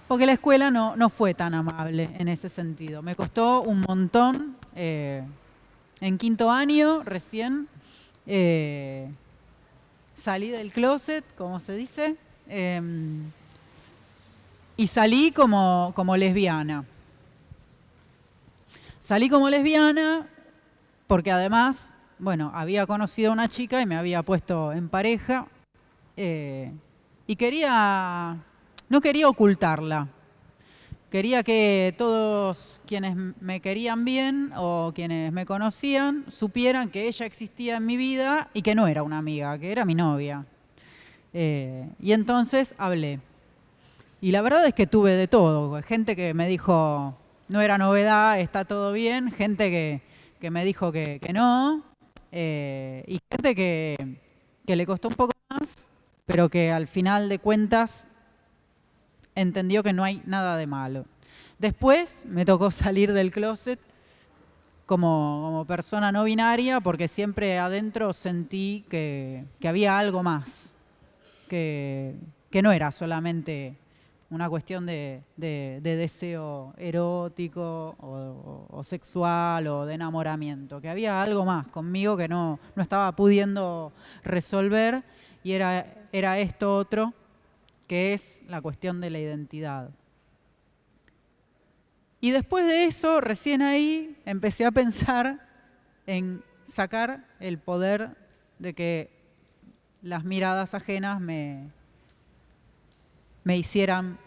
Speaker 4: porque la escuela no fue tan amable en ese sentido. Me costó un montón, en 5º año recién, salí del closet, como se dice, y salí como lesbiana. Salí como lesbiana porque además, bueno, había conocido a una chica y me había puesto en pareja y no quería ocultarla. Quería que todos quienes me querían bien o quienes me conocían supieran que ella existía en mi vida y que no era una amiga, que era mi novia. Y entonces hablé. Y la verdad es que tuve de todo. Gente que me dijo, no era novedad, está todo bien. Gente que me dijo que no. Y gente que le costó un poco más, pero que al final de cuentas entendió que no hay nada de malo. Después me tocó salir del closet como persona no binaria, porque siempre adentro sentí que había algo más, que no era solamente una cuestión de deseo erótico o sexual o de enamoramiento, que había algo más conmigo que no estaba pudiendo resolver, y era esto otro, que es la cuestión de la identidad. Y después de eso, recién ahí, empecé a pensar en sacar el poder de que las miradas ajenas me hicieran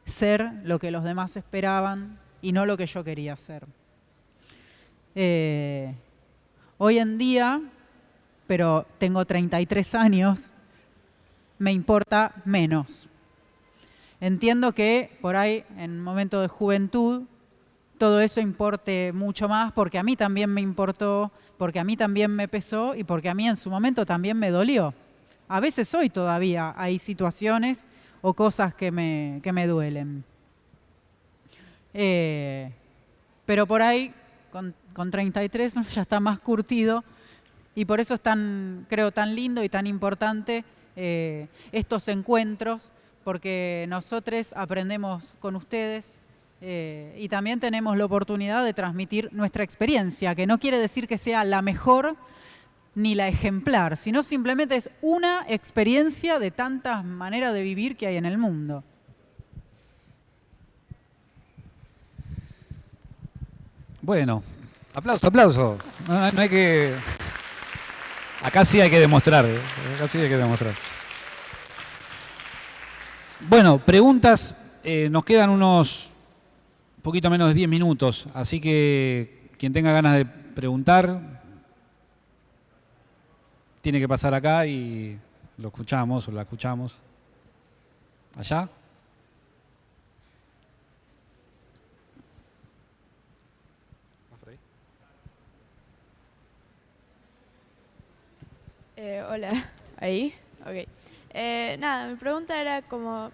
Speaker 4: ser lo que los demás esperaban y no lo que yo quería ser. Hoy en día, pero tengo 33 años, me importa menos. Entiendo que por ahí, en un momento de juventud, todo eso importe mucho más, porque a mí también me importó, porque a mí también me pesó y porque a mí en su momento también me dolió. A veces hoy todavía hay situaciones o cosas que me duelen. Pero por ahí, con 33, ya está más curtido, y por eso es creo, tan lindo y tan importante estos encuentros, porque nosotros aprendemos con ustedes y también tenemos la oportunidad de transmitir nuestra experiencia, que no quiere decir que sea la mejor ni la ejemplar, sino simplemente es una experiencia de tantas maneras de vivir que hay en el mundo.
Speaker 1: Bueno, aplauso, aplauso. No hay que... Acá sí hay que demostrar. Acá sí hay que demostrar. Bueno, preguntas. Nos quedan unos poquito menos de 10 minutos, así que quien tenga ganas de preguntar tiene que pasar acá y lo escuchamos o la escuchamos. ¿Allá?
Speaker 7: Hola, ¿ahí? Ok. Nada, mi pregunta era como,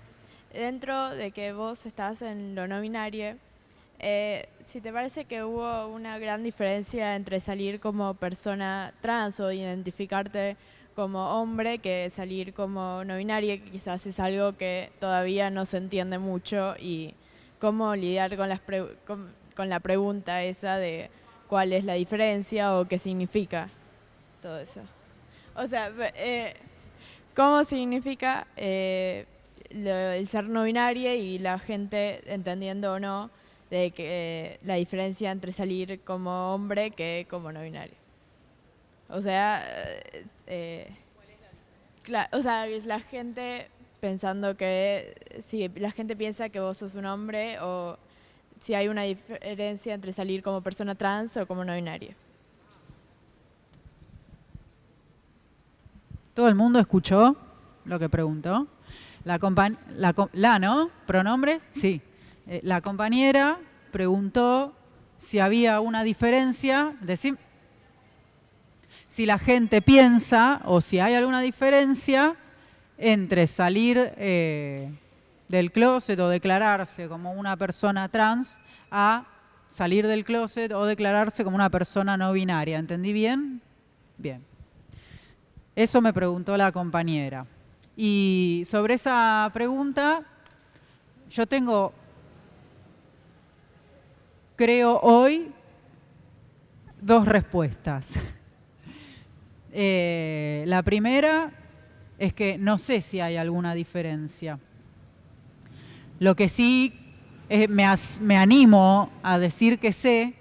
Speaker 7: dentro de que vos estás en lo no binario, si te parece que hubo una gran diferencia entre salir como persona trans o identificarte como hombre que salir como no binaria, que quizás es algo que todavía no se entiende mucho, y cómo lidiar con la pregunta esa de cuál es la diferencia o qué significa todo eso. O sea, ¿cómo significa el ser no binario y la gente entendiendo o no de que la diferencia entre salir como hombre que como no binario? O sea, o sea, es la gente pensando que si la gente piensa que vos sos un hombre o si hay una diferencia entre salir como persona trans o como no binario.
Speaker 4: ¿Todo el mundo escuchó lo que preguntó? ¿No? ¿Pronombres? Sí. La compañera preguntó si había una diferencia, si la gente piensa o si hay alguna diferencia entre salir del closet o declararse como una persona trans a salir del closet o declararse como una persona no binaria. ¿Entendí bien? Bien. Eso me preguntó la compañera. Y sobre esa pregunta, yo tengo, creo hoy, dos respuestas. La primera es que no sé si hay alguna diferencia. Lo que sí me animo a decir que sé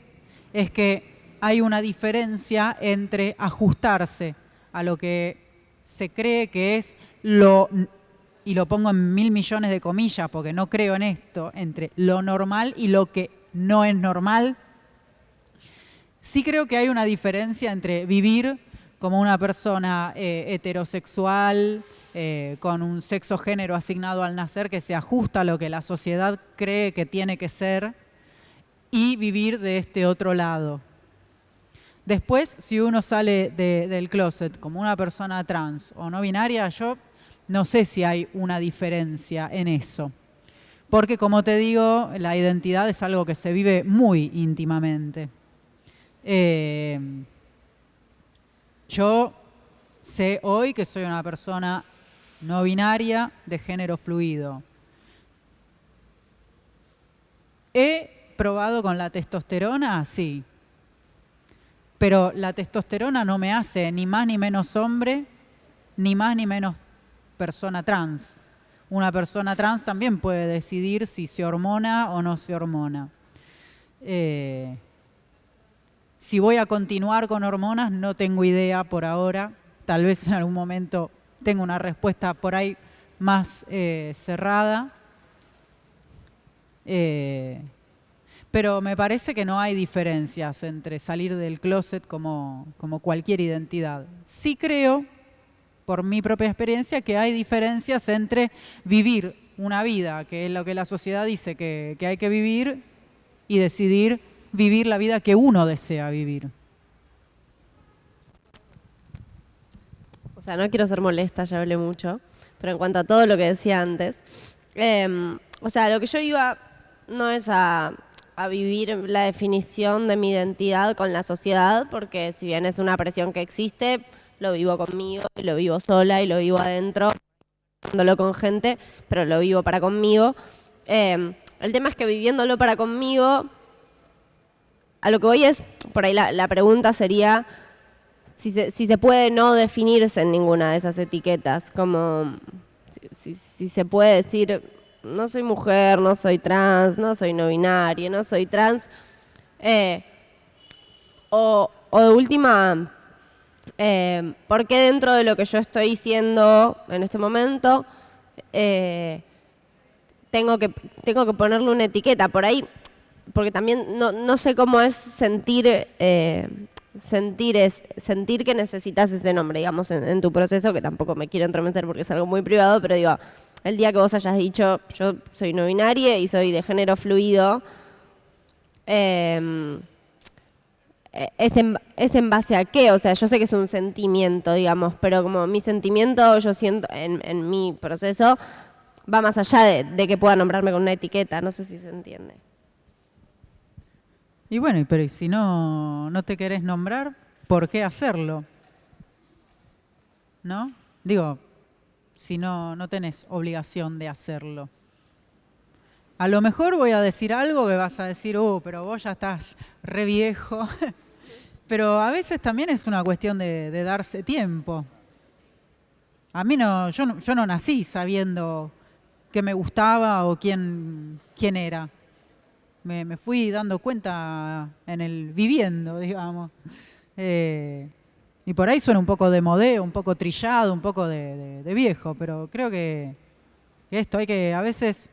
Speaker 4: es que hay una diferencia entre ajustarse a lo que se cree que es y lo pongo en 1000 millones de comillas porque no creo en esto, entre lo normal y lo que no es normal. Sí creo que hay una diferencia entre vivir como una persona heterosexual, con un sexo género asignado al nacer que se ajusta a lo que la sociedad cree que tiene que ser, y vivir de este otro lado. Después, si uno sale del closet como una persona trans o no binaria, yo no sé si hay una diferencia en eso. Porque, como te digo, la identidad es algo que se vive muy íntimamente. Yo sé hoy que soy una persona no binaria de género fluido. ¿He probado con la testosterona? Sí. Pero la testosterona no me hace ni más ni menos hombre, ni más ni menos persona trans. Una persona trans también puede decidir si se hormona o no se hormona. Si voy a continuar con hormonas, no tengo idea por ahora. Tal vez en algún momento tenga una respuesta por ahí más cerrada. Pero me parece que no hay diferencias entre salir del closet como cualquier identidad. Sí creo, por mi propia experiencia, que hay diferencias entre vivir una vida, que es lo que la sociedad dice que hay que vivir, y decidir vivir la vida que uno desea vivir.
Speaker 3: O sea, no quiero ser molesta, ya hablé mucho, pero en cuanto a todo lo que decía antes, o sea, lo que yo iba no es a vivir la definición de mi identidad con la sociedad, porque si bien es una presión que existe, lo vivo conmigo, y lo vivo sola, y lo vivo adentro, viviéndolo con gente, pero lo vivo para conmigo. El tema es que viviéndolo para conmigo, a lo que voy es, por ahí la pregunta sería si se puede no definirse en ninguna de esas etiquetas, como si se puede decir, no soy mujer, no soy trans, no soy no binaria, no soy trans, o de última, ¿por qué dentro de lo que yo estoy siendo en este momento tengo que ponerle una etiqueta? Por ahí, porque también no sé cómo es sentir que necesitas ese nombre, digamos, en tu proceso, que tampoco me quiero entrometer porque es algo muy privado, pero digo, el día que vos hayas dicho, yo soy no binaria y soy de género fluido, ¿es en base a qué? O sea, yo sé que es un sentimiento, digamos, pero como mi sentimiento, yo siento, en mi proceso, va más allá de que pueda nombrarme con una etiqueta, no sé si se entiende.
Speaker 4: Y bueno, pero si no te querés nombrar, ¿por qué hacerlo? ¿No? Digo, si no tenés obligación de hacerlo. A lo mejor voy a decir algo que vas a decir, pero vos ya estás re viejo. Pero a veces también es una cuestión de darse tiempo. A mí no, yo no nací sabiendo qué me gustaba o quién era. Me fui dando cuenta en el viviendo, digamos. Y por ahí suena un poco de modeo, un poco trillado, un poco de viejo, pero creo que esto hay que a veces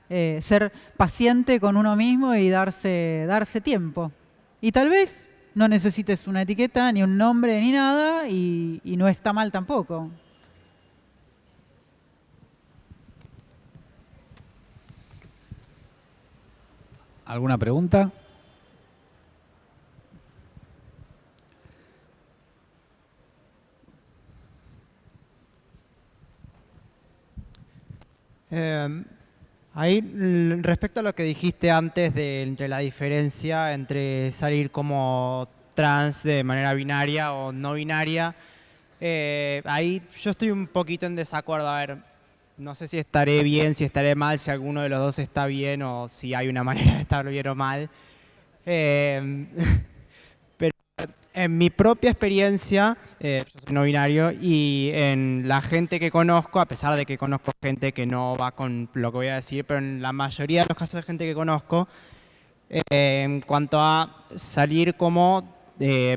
Speaker 4: ser paciente con uno mismo y darse tiempo. Y tal vez no necesites una etiqueta, ni un nombre, ni nada, y no está mal tampoco.
Speaker 1: ¿Alguna pregunta?
Speaker 6: Respecto a lo que dijiste antes entre la diferencia entre salir como trans de manera binaria o no binaria, ahí yo estoy un poquito en desacuerdo. A ver, no sé si estaré bien, si estaré mal, si alguno de los dos está bien o si hay una manera de estar bien o mal. Pero en mi propia experiencia, yo soy no binario y en la gente que conozco, a pesar de que conozco gente que no va con lo que voy a decir, pero en la mayoría de los casos de gente que conozco, en cuanto a salir como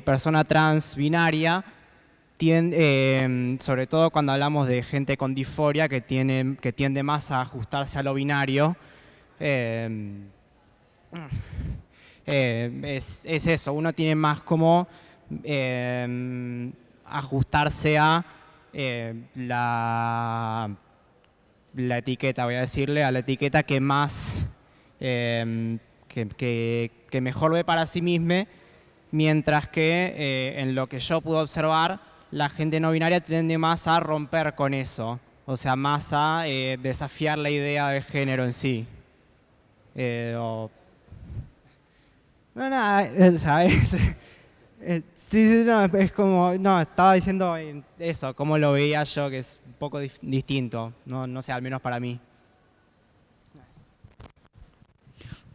Speaker 6: persona trans binaria, sobre todo cuando hablamos de gente con disforia que tiende más a ajustarse a lo binario, es eso, uno tiene más como ajustarse a la etiqueta, voy a decirle, a la etiqueta que más, que mejor ve para sí misma, mientras que en lo que yo pude observar, la gente no binaria tiende más a romper con eso, o sea, más a desafiar la idea del género en sí. No, nada, ¿sabes? Sí, no, es como, no, estaba diciendo eso, cómo lo veía yo, que es un poco distinto, no sé, al menos para mí.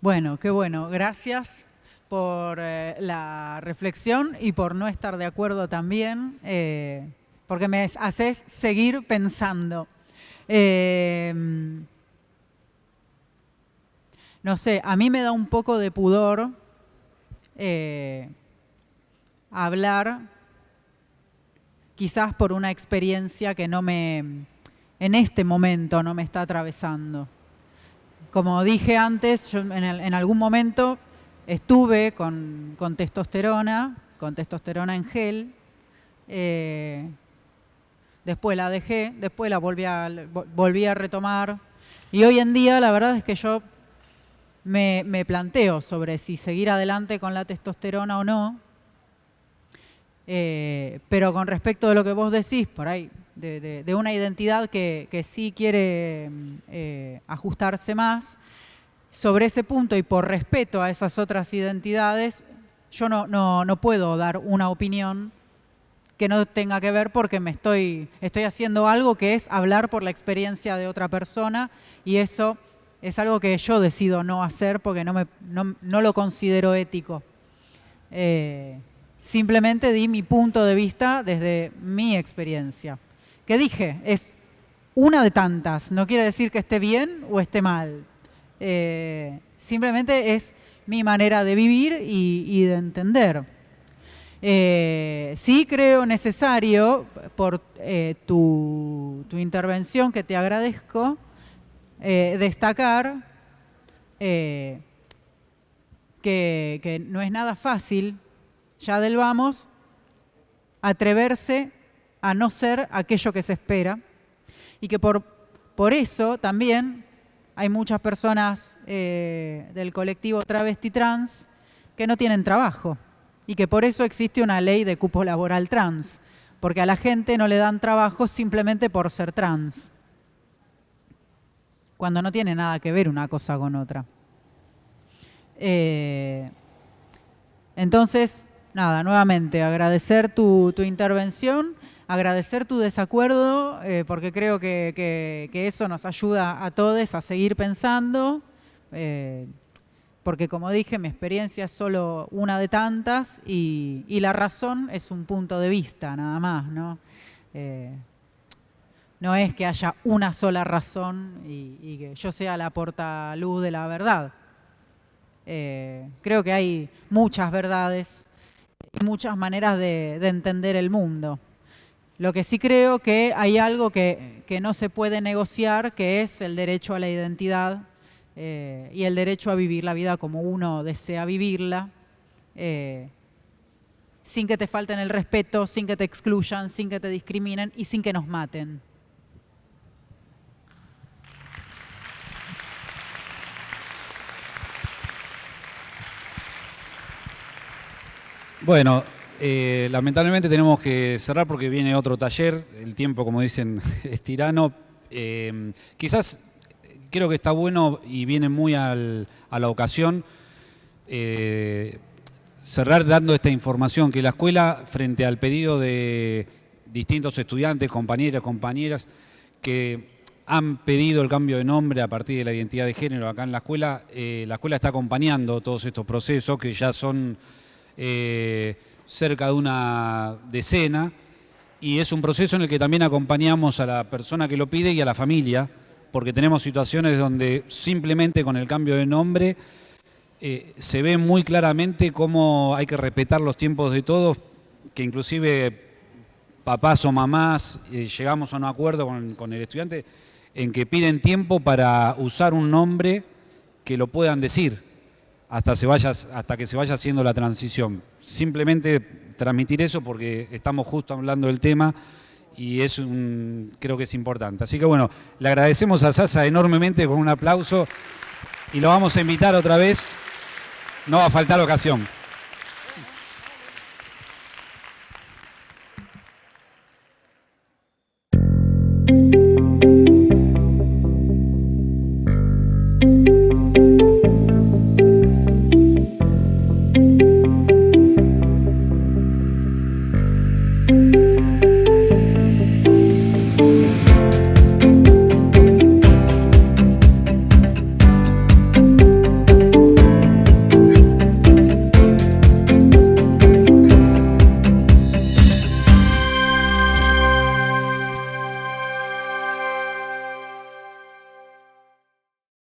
Speaker 4: Bueno, qué bueno. Gracias por la reflexión y por no estar de acuerdo también, porque me haces seguir pensando. No sé, a mí me da un poco de pudor hablar, quizás por una experiencia que en este momento no me está atravesando. Como dije antes, yo en algún momento estuve con testosterona en gel, después la dejé, después la volví a retomar, y hoy en día la verdad es que yo me planteo sobre si seguir adelante con la testosterona o no, pero con respecto de lo que vos decís, por ahí, de una identidad que sí quiere ajustarse más, sobre ese punto y por respeto a esas otras identidades, yo no puedo dar una opinión que no tenga que ver porque estoy haciendo algo que es hablar por la experiencia de otra persona, y eso es algo que yo decido no hacer porque no lo considero ético. Simplemente di mi punto de vista desde mi experiencia. Que dije, es una de tantas, no quiere decir que esté bien o esté mal. Simplemente es mi manera de vivir y de entender. Sí creo necesario, por tu intervención, que te agradezco, destacar que no es nada fácil, ya del vamos, atreverse a no ser aquello que se espera, y que por eso también hay muchas personas del colectivo travesti trans que no tienen trabajo, y que por eso existe una ley de cupo laboral trans, porque a la gente no le dan trabajo simplemente por ser trans, cuando no tiene nada que ver una cosa con otra. Entonces, nada, nuevamente agradecer tu intervención, agradecer tu desacuerdo, porque creo que eso nos ayuda a todos a seguir pensando, porque como dije, mi experiencia es solo una de tantas y la razón es un punto de vista nada más, ¿no? no es que haya una sola razón y que yo sea la portaluz de la verdad. Creo que hay muchas verdades y muchas maneras de entender el mundo. Lo que sí creo que hay algo que no se puede negociar, que es el derecho a la identidad y el derecho a vivir la vida como uno desea vivirla, sin que te falten el respeto, sin que te excluyan, sin que te discriminen y sin que nos maten.
Speaker 1: Bueno, lamentablemente tenemos que cerrar porque viene otro taller. El tiempo, como dicen, es tirano. Quizás creo que está bueno y viene muy a la ocasión cerrar dando esta información, que la escuela, frente al pedido de distintos estudiantes, compañeras, que han pedido el cambio de nombre a partir de la identidad de género acá en la escuela está acompañando todos estos procesos, que ya son cerca de una decena, y es un proceso en el que también acompañamos a la persona que lo pide y a la familia, porque tenemos situaciones donde simplemente con el cambio de nombre se ve muy claramente cómo hay que respetar los tiempos de todos, que inclusive papás o mamás llegamos a un acuerdo con el estudiante en que piden tiempo para usar un nombre que lo puedan decir hasta que se vaya haciendo la transición. Simplemente transmitir eso porque estamos justo hablando del tema y creo que es importante. Así que bueno, le agradecemos a Sasa enormemente con un aplauso y lo vamos a invitar otra vez. No va a faltar ocasión.